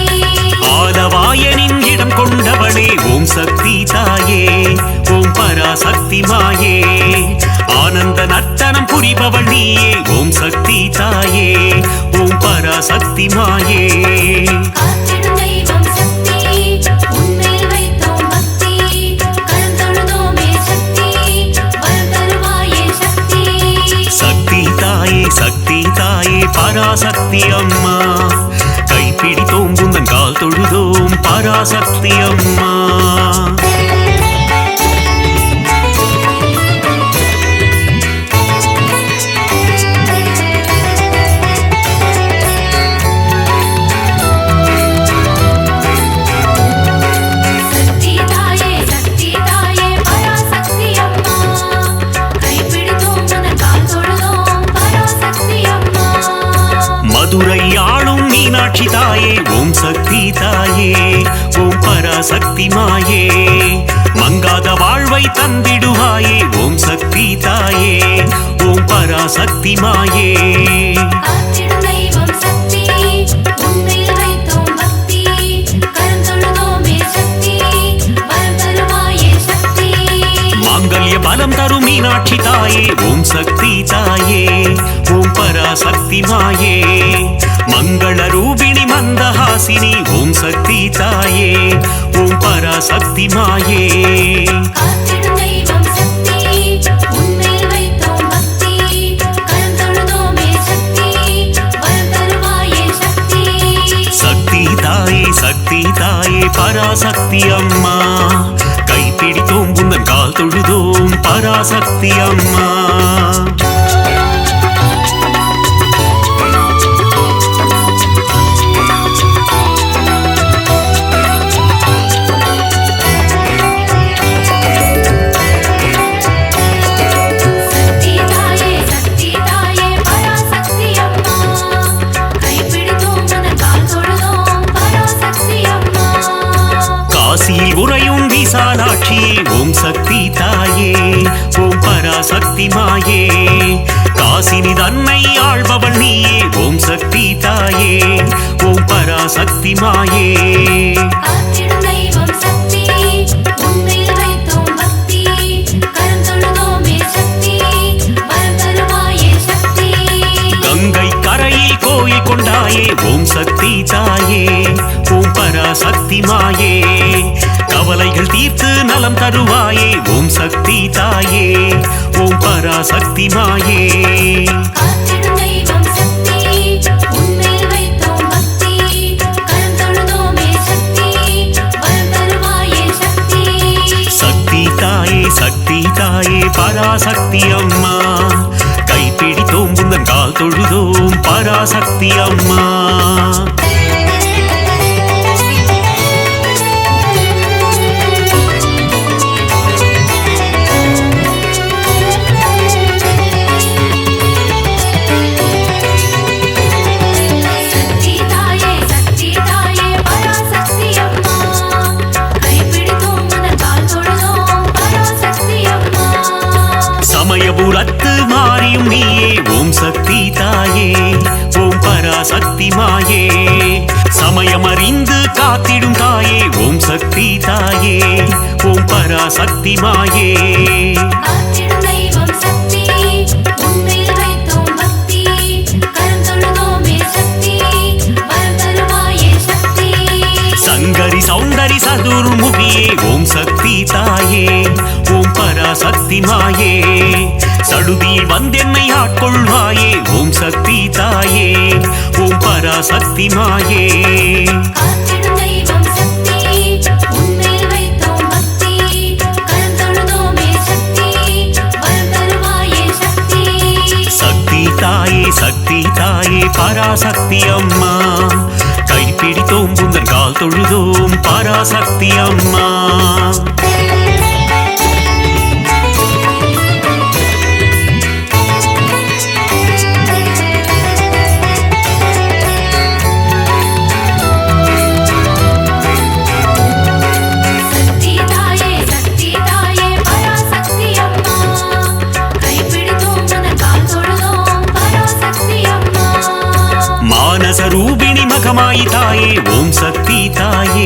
ஆலவாயனின் இடம் கொண்டவளே ஓம் சக்தி தாயே ஓம் பராசக்தி மாயே ஆனந்த நர்த்தனம் புரிபவள் நீயே ஓம் சக்தி தாயே ஓம் பராசக்தி மாயே காத்திடும் தெய்வம் சக்தி உன்மேல் வைத்தோம் பக்தி கரம் தொழுதோமே சக்தி வரம் தருவாயே சக்தி சக்தி தாயே பராசக்தி அம்மா கைப்பிடித்தோம் குந்தன் கால் தொழுதோம் பராசக்தி அம்மா சக்தி தாயே பராசக்தி அம்மா கைப்பிடித்தோம் உந்தன் கால் தொழுதோம் பராசக்தி அம்மா மதுரை ஆளும் மீனாட்சி தாயே ஓம் சக்தி தாயே ஓம் பராசக்தி மாயே மங்காத வாழ்வை தந்திடுவாயே ஓம் சக்தி தாயே ஓம் பராசக்தி மாயே காத்திடும் தெய்வம் சக்தி உன்மேல் வைத்தோம் பக்தி கரம் தொழுதோமே சக்தி வரம் தருவாயே சக்தி மாங்கல்ய பலம் தரும் மீனாட்சி தாயே ஓம் சக்தி தாயே ஓம் பராசக்தி மாயே மங்கள ரூபிணி மந்தஹாசினி ஓம் சக்தி தாயே ஓம் பராசக்தி மாயே காத்திடும் தெய்வம் சக்தி உன்மேல் வைத்தோம் பக்தி கரம் தொழுதோமே சக்தி வரம் தருவாயே சக்தி சக்தி தாயே பராசக்தி அம்மா கைப்பிடித்தோம் உந்தன் கால் தொழுதோம் பராசக்தி அம்மா சக்தி தாயே பராசக்தி அம்மா கைப்பிடித்தோம் உந்தன் கால் தொழுதோம் பராசக்தி அம்மா காசியில் உறையும் விசாலாட்சியே ஓம் சக்தி தாயே ஓம் பராசக்தி மாயே காசினி தன்னை ஆள்பவள் நீயே ஓம் சக்தி தாயே ஓம் பராசக்தி மாயே காத்திடும் தெய்வம் சக்தி உன்மேல் வைத்தோம் பக்தி கரம் தொழுதோமே சக்தி வரம் தருவாயே சக்தி கங்கை கரையில் கோயில் கொண்டாயே ஓம் சக்தி தாயே ஓம் பராசக்தி மாயே கவலைகள் தீர்த்து நலம் தருவாயே ஓம் சக்தி தாயே ஓம் பராசக்தி மாயே காத்திடும் தெய்வம் சக்தி உன்மேல் வைத்தோம் பக்தி கரம் தொழுதோமே சக்தி வரம் தருவாயே சக்தி சக்தி தாயே பராசக்தி அம்மா கைப்பிடித்தோம் உந்தன் கால் தொழுதோம் பராசக்தி அம்மா சக்தி தாயே பராசக்தி அம்மா கைப்பிடித்தோம் உந்தன் கால் தொழுதோம் பராசக்தி அம்மா சமயபுரத்து மாறியும் நீயே ஓம் சக்தி தாயே ஓம் பராசக்தி மாயே சமயமறிந்து காத்திடும் தாயே ஓம் சக்தி தாயே ஓம் பராசக்தி மாயே காத்திடும் தெய்வம் சக்தி உன்மேல் வைத்தோம் பக்தி கரம் தொழுதோமே சக்தி வரம் தருவாயே சக்தி சங்கரி சௌந்தரி சதுர்முகியே ஓம் சக்தி தாயே ஓம் பராசக்தி மாயே சடுதியில் வந்தென்னை ஆட்கொள்வாயே ஓம் சக்தி தாயே ஓம் பராசக்தி மாயே காத்திடும் தெய்வம் சக்தி உன்மேல் வைத்தோம் பக்தி கரம் தொழுதோமே சக்தி வரம் தருவாயே சக்தி சக்தி தாயே பராசக்தி அம்மா கைப்பிடித்தோம் உந்தன் கால் தொழுதோம் பராசக்தி அம்மா மானசரூபிணி மகமாயி தாயே ஓம் சக்தி தாயே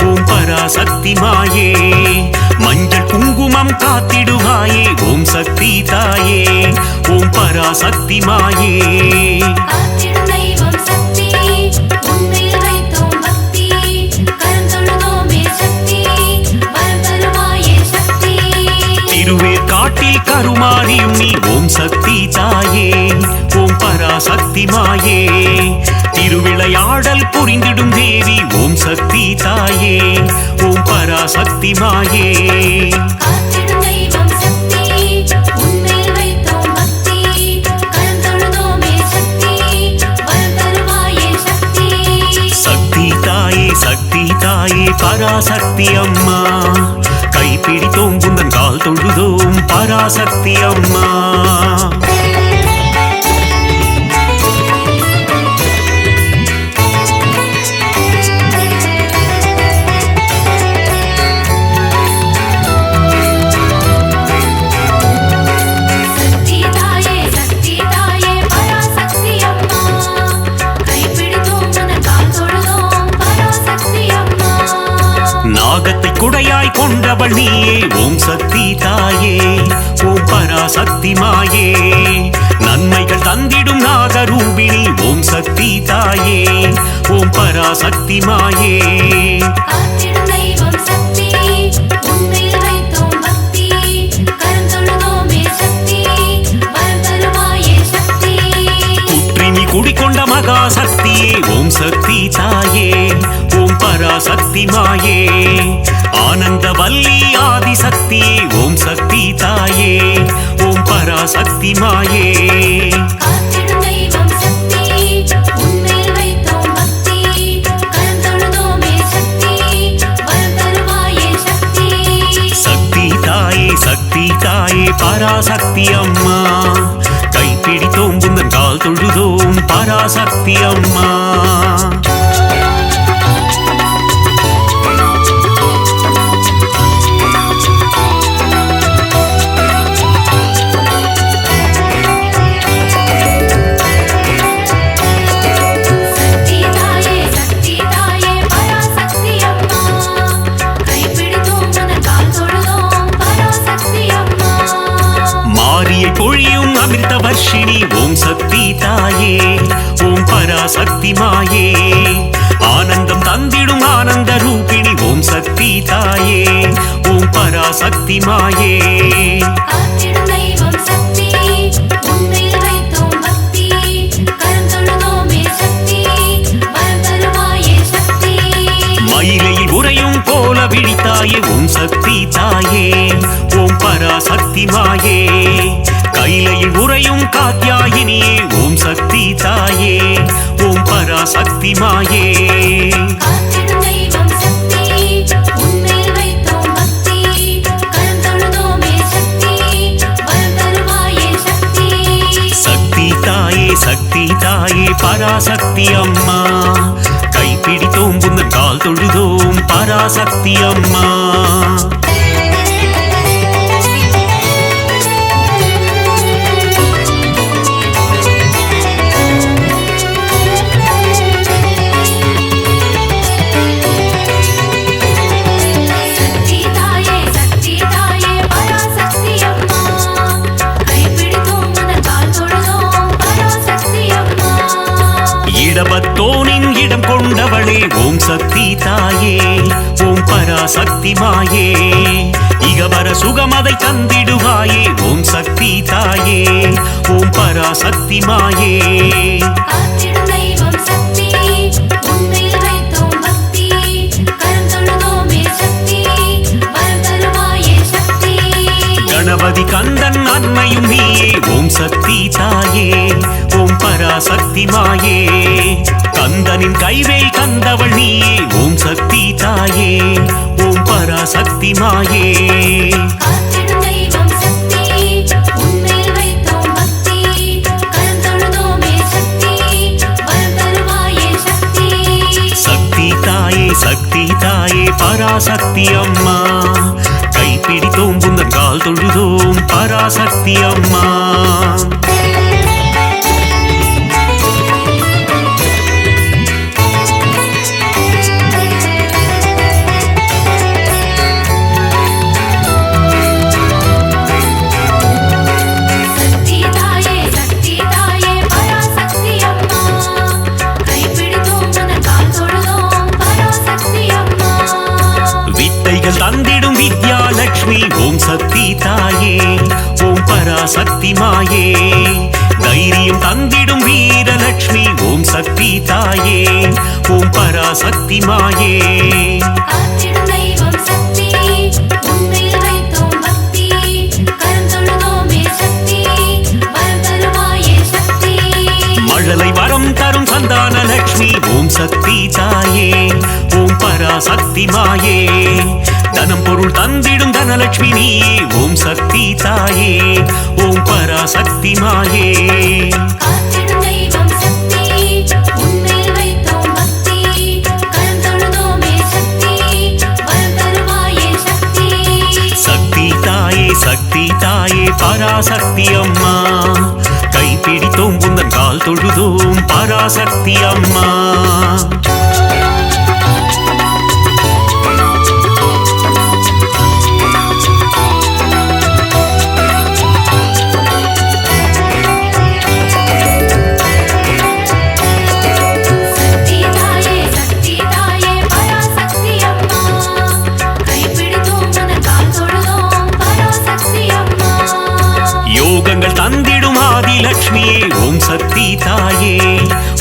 ஓம் பராசக்தி மாயே மஞ்சள் குங்குமம் காத்திடுவாயே ஓம் சக்தி தாயே ஓம் பராசக்தி மாயே காத்திடும் தெய்வம் சக்தி உன்மேல் வைத்தோம் பக்தி கரம் தொழுதோமே சக்தி வரம் தருவாயே சக்தி திருவேற்காட்டில் கருமாரியும் நீ ஓம் சக்தி தாயே ஓம் பராசக்தி மாயே திருவிளையாடல் புரிந்திடும் தேவி ஓம் சக்தி தாயே ஓம் பராசக்தி மாயே காத்திடும் தெய்வம் சக்தி உன்மேல் வைத்தோம் பக்தி கரம் தொழுதோமே சக்தி வரம் தருவாயே சக்தி சக்தி தாயே பராசக்தி அம்மா கைப்பிடித்தோம் குந்தன் கால் தொழுதோம் பராசக்தி அம்மா சக்தி தாயே பராசக்தி அம்மா கைப்பிடித்தோம் உன் கால் தொழுதோம் பராசக்தி அம்மா நாகத்தை குடையாய் கொண்டவள் நீயே ஓம் சக்தி தாயே ஓம் பராசக்தி மாயே நன்மைகள் தந்திடும் நாகரூபிணி ஓம் சக்தி தாயே ஓம் பராசக்தி மாயே காத்திடும் தெய்வம் சக்தி உன்மேல் வைத்தோம் பக்தி கரம் தொழுதோமே சக்தி வரம் தருவாயே சக்தி குற்றினி குடிக்கொண்ட மகாசக்தியே ஓம் சக்தி தாயே ஓம் பராசக்தி மாயே ஆனந்த வல்லி ஆதிசக்தியே ஓம் சக்தி தாயே ஓம் பராசக்தி மாயே காத்திடும் தெய்வம் சக்தி உன்மேல் வைத்தோம் பக்தி கரம் தொழுதோமே சக்தி வரம் தருவாயே சக்தி சக்தி தாயே பராசக்தி அம்மா கைப்பிடித்தோம் குந்தன் கால் தொழுதோம் பராசக்தி அம்மா சக்தி தாயே பராசக்தி அம்மா கைப்பிடித்தோம் உன் கால் தொழுதோம் பராசக்தி அம்மா மாரியை பொழியும் அமிர்த வர்ஷினி ஓம் சக்தி தாயே ஓம் பராசக்தி மாயே ஆனந்தம் தந்திடும் ஆனந்த ரூபிணி ஓம் சக்தி தாயே ஓம் பராசக்தி மாயே காத்திடும் தெய்வம் சக்தி உன்மேல் வைத்தோம் பக்தி கரம் தொழுதோமே சக்தி வரம் தருவாயே சக்தி மயிலையில் உறையும் கோல விழித்தாயே ஓம் சக்தி தாயே ஓம் பராசக்தி மாயே கைலையில் உறையும் காத்யாயினியே ஓம் சக்தி தாயே ஓம் பராசக்தி மாயே காத்திடும் தெய்வம் சக்தி உன்மேல் வைத்தோம் பக்தி கரம் தொழுதோமே சக்தி வரம் தருவாயே சக்தி சக்தி தாயே பராசக்தி அம்மா கைப்பிடித்தோம் குந்தன் கால் தொழுதோம் பராசக்தி அம்மா சக்தி தாயே பராசக்தி அம்மா கைப்பிடித்தோம் உன் கால் தொழுதோம் பராசக்தி அம்மா இடபத்தோனின் இடம் கொண்டவளே ஓம் சக்தி தாயே ஓம் பராசக்தி மாயே இகவர சுகமதை தந்திடுவாயே ஓம் சக்தி தாயே ஓம் பராசக்தி மாயே காத்திடும் தெய்வம் சக்தி உன்மேல் வைத்தோம் பக்தி கரம் தொழுதோமே சக்தி வரம் தருவாயே சக்தி கணபதி கந்தன் அன்னையும் நீயே ஓம் சக்தி தாயே ஓம் பராசக்தி மாயே கந்தனின் கைவேல் கந்தவள் நீயே ஓம் சக்தி தாயே ஓம் பராசக்தி மாயே காத்திடும் தெய்வம் சக்தி உன்மேல் வைத்தோம் பக்தி கரம் தொழுதோமே சக்தி வரம் தருவாயே சக்தி சக்தி தாயே பராசக்தி அம்மா கைப்பிடித்தோம் குந்தன் கால் தொழுதோம் பராசக்தி அம்மா பராசக்தி மாயே தைரியம் தந்திடும் வீரலட்சுமி ஓம் சக்தி தாயே ஓம் பராசக்தி மாயே காத்திடும் தெய்வம் சக்தி உன்மேல் வைத்தோம் பக்தி கரம் தொழுதோமே சக்தி வரம் தருவாயே சக்தி மழலை வரம் தரும் சந்தான லட்சுமி ஓம் சக்தி தாயே ஓம் பராசக்தி மாயே தனம் பொருள் தந்திடும் தனலட்சுமி நீயே ஓம் சக்தி தாயே ஓம் பராசக்தி மாயே காத்திடும் தெய்வம் சக்தி உன்மேல் வைத்தோம் பக்தி கரம் தொழுதோமே சக்தி வரம் தருவாயே சக்தி சக்தி தாயே பராசக்தி அம்மா கைப்பிடித்தோம் உந்தன் கால் தொழுதோம் பராசக்தி அம்மா சக்தி தாயே பராசக்தி அம்மா கைப்பிடித்தோம் உந்தன் கால் தொழுதோம் பராசக்தி அம்மா யோகங்கள் தந்திடும் ஆதிலட்சுமியே ஓம் சக்தி தாயே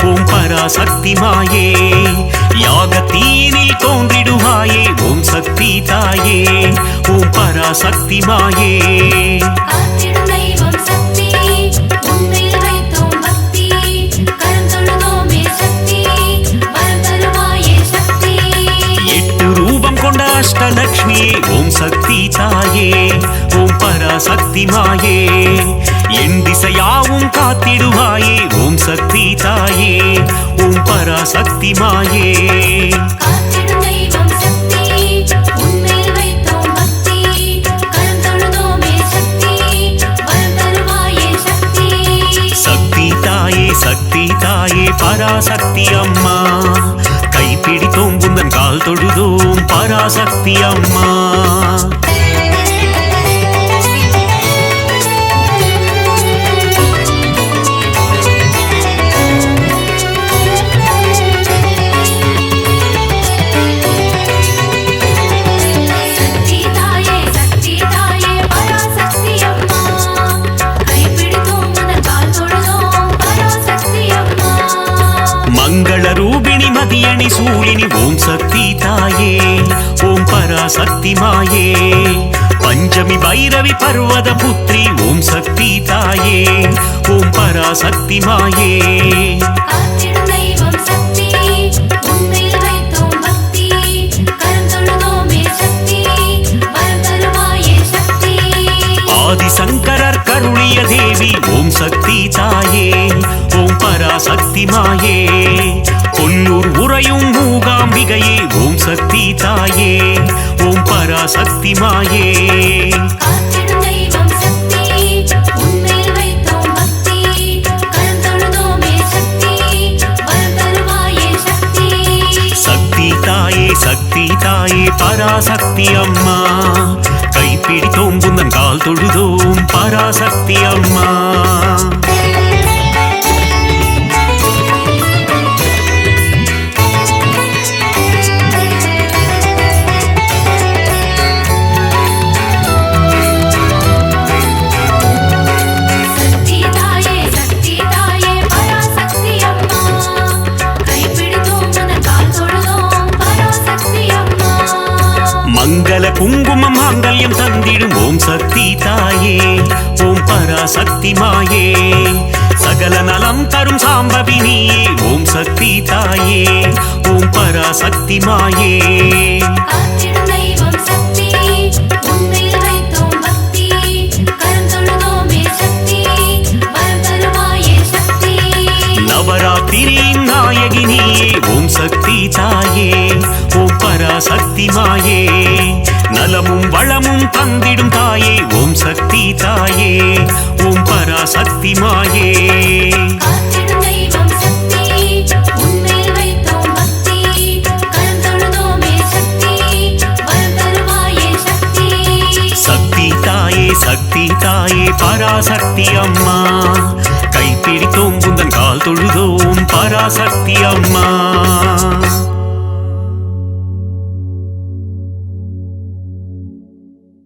ஓம் பராசக்தி மாயே யாகத்தீனில் தோன்றிடுவாயே ஓம் சக்தி தாயே ஓம் பராசக்தி மாயே காத்திடும் தெய்வம் சக்தி உன்மேல் வைத்தோம் பக்தி கரம் தொழுதோமே சக்தி வரம் தருவாயே சக்தி எட்டு ரூபம் கொண்ட அஷ்டலட்சுமியே ஓம் சக்தி தாயே ஓம் பராசக்தி மாயே என் திசையாவும் காத்திடுவாயே ஓம் சக்தி தாயே ஓம் பராசக்தி மாயே காத்திடும் தெய்வம் சக்தி உன்மேல் வைத்தோம் பக்தி கரம் தொழுதோமே சக்தி வரம் தருவாயே சக்தி சக்தி தாயே பராசக்தி அம்மா கைப்பிடித்தோம் உந்தன் கால் தொழுதோம் பராசக்தி அம்மா சக்தி தாயே பராசக்தி அம்மா கைப்பிடித்தோம் உந்தன் கால் தொழுதோம் பராசக்தி அம்மா மங்கள ரூபிணி மதியணி சூழினி ஓம் சக்தி தாயே ஓம் பராசக்தி மாயே பஞ்சமி பைரவி பர்வத புத்ரி ஓம் சக்தி தாயே ஓம் பராசக்தி மாயே காத்திடும் தெய்வம் சக்தி உன்மேல் வைத்தோம் பக்தி கரம் தொழுதோமே சக்தி வரம் தருவாயே சக்தி ஆதிசங்கரர் கருளிய தேவி ஓம் சக்தி தாயே ஓம் பராசக்தி மாயே கொல்லூர் உறையும் மூகாம்பிகையே ஓம் சக்தி தாயே ஓம் பராசக்தி மாயே காத்திடும் தெய்வம் சக்தி உன்மேல் வைத்தோம் பக்தி கரம் தொழுதோமே சக்தி வரம் தருவாயே சக்தி சக்தி தாயே பராசக்தி அம்மா கைப்பிடித்தோம் உந்தன் கால் தொழுதோம் பராசக்தி அம்மா சக்தி தாயே பராசக்தி அம்மா கைப்பிடித்தோம் உந்தன் கால் தொழுதோம் பராசக்தி அம்மா மங்கள குங்குமம் மாங்கல்யம் தந்திடும் ஓம் சக்தி தாயே ஓம் பராசக்தி மாயே சகல நலம் தரும் சாம்பவி நீயே ஓம் சக்தி தாயே ஓம் பராசக்தி மாயே காத்திடும் தெய்வம் சக்தி உன்மேல் வைத்தோம் பக்தி கரம் தொழுதோமே சக்தி வரம் தருவாயே சக்தி நவராத்திரியின் நாயகி நீயே ஓம் சக்தி தாயே ஓம் பராசக்தி மாயே நலமும் வளமும் தந்திடும் தாயே ஓம் சக்தி தாயே ஓம் பராசக்தி மாயே காத்திடும் தெய்வம் சக்தி உன்மேல் வைத்தோம் பக்தி கரம் தொழுதோமே சக்தி வரம் தருவாயே சக்தி சக்தி தாயே பராசக்தி அம்மா கைப்பிடித்தோம் உந்தன் கால் தொழுதோம் பராசக்தி அம்மா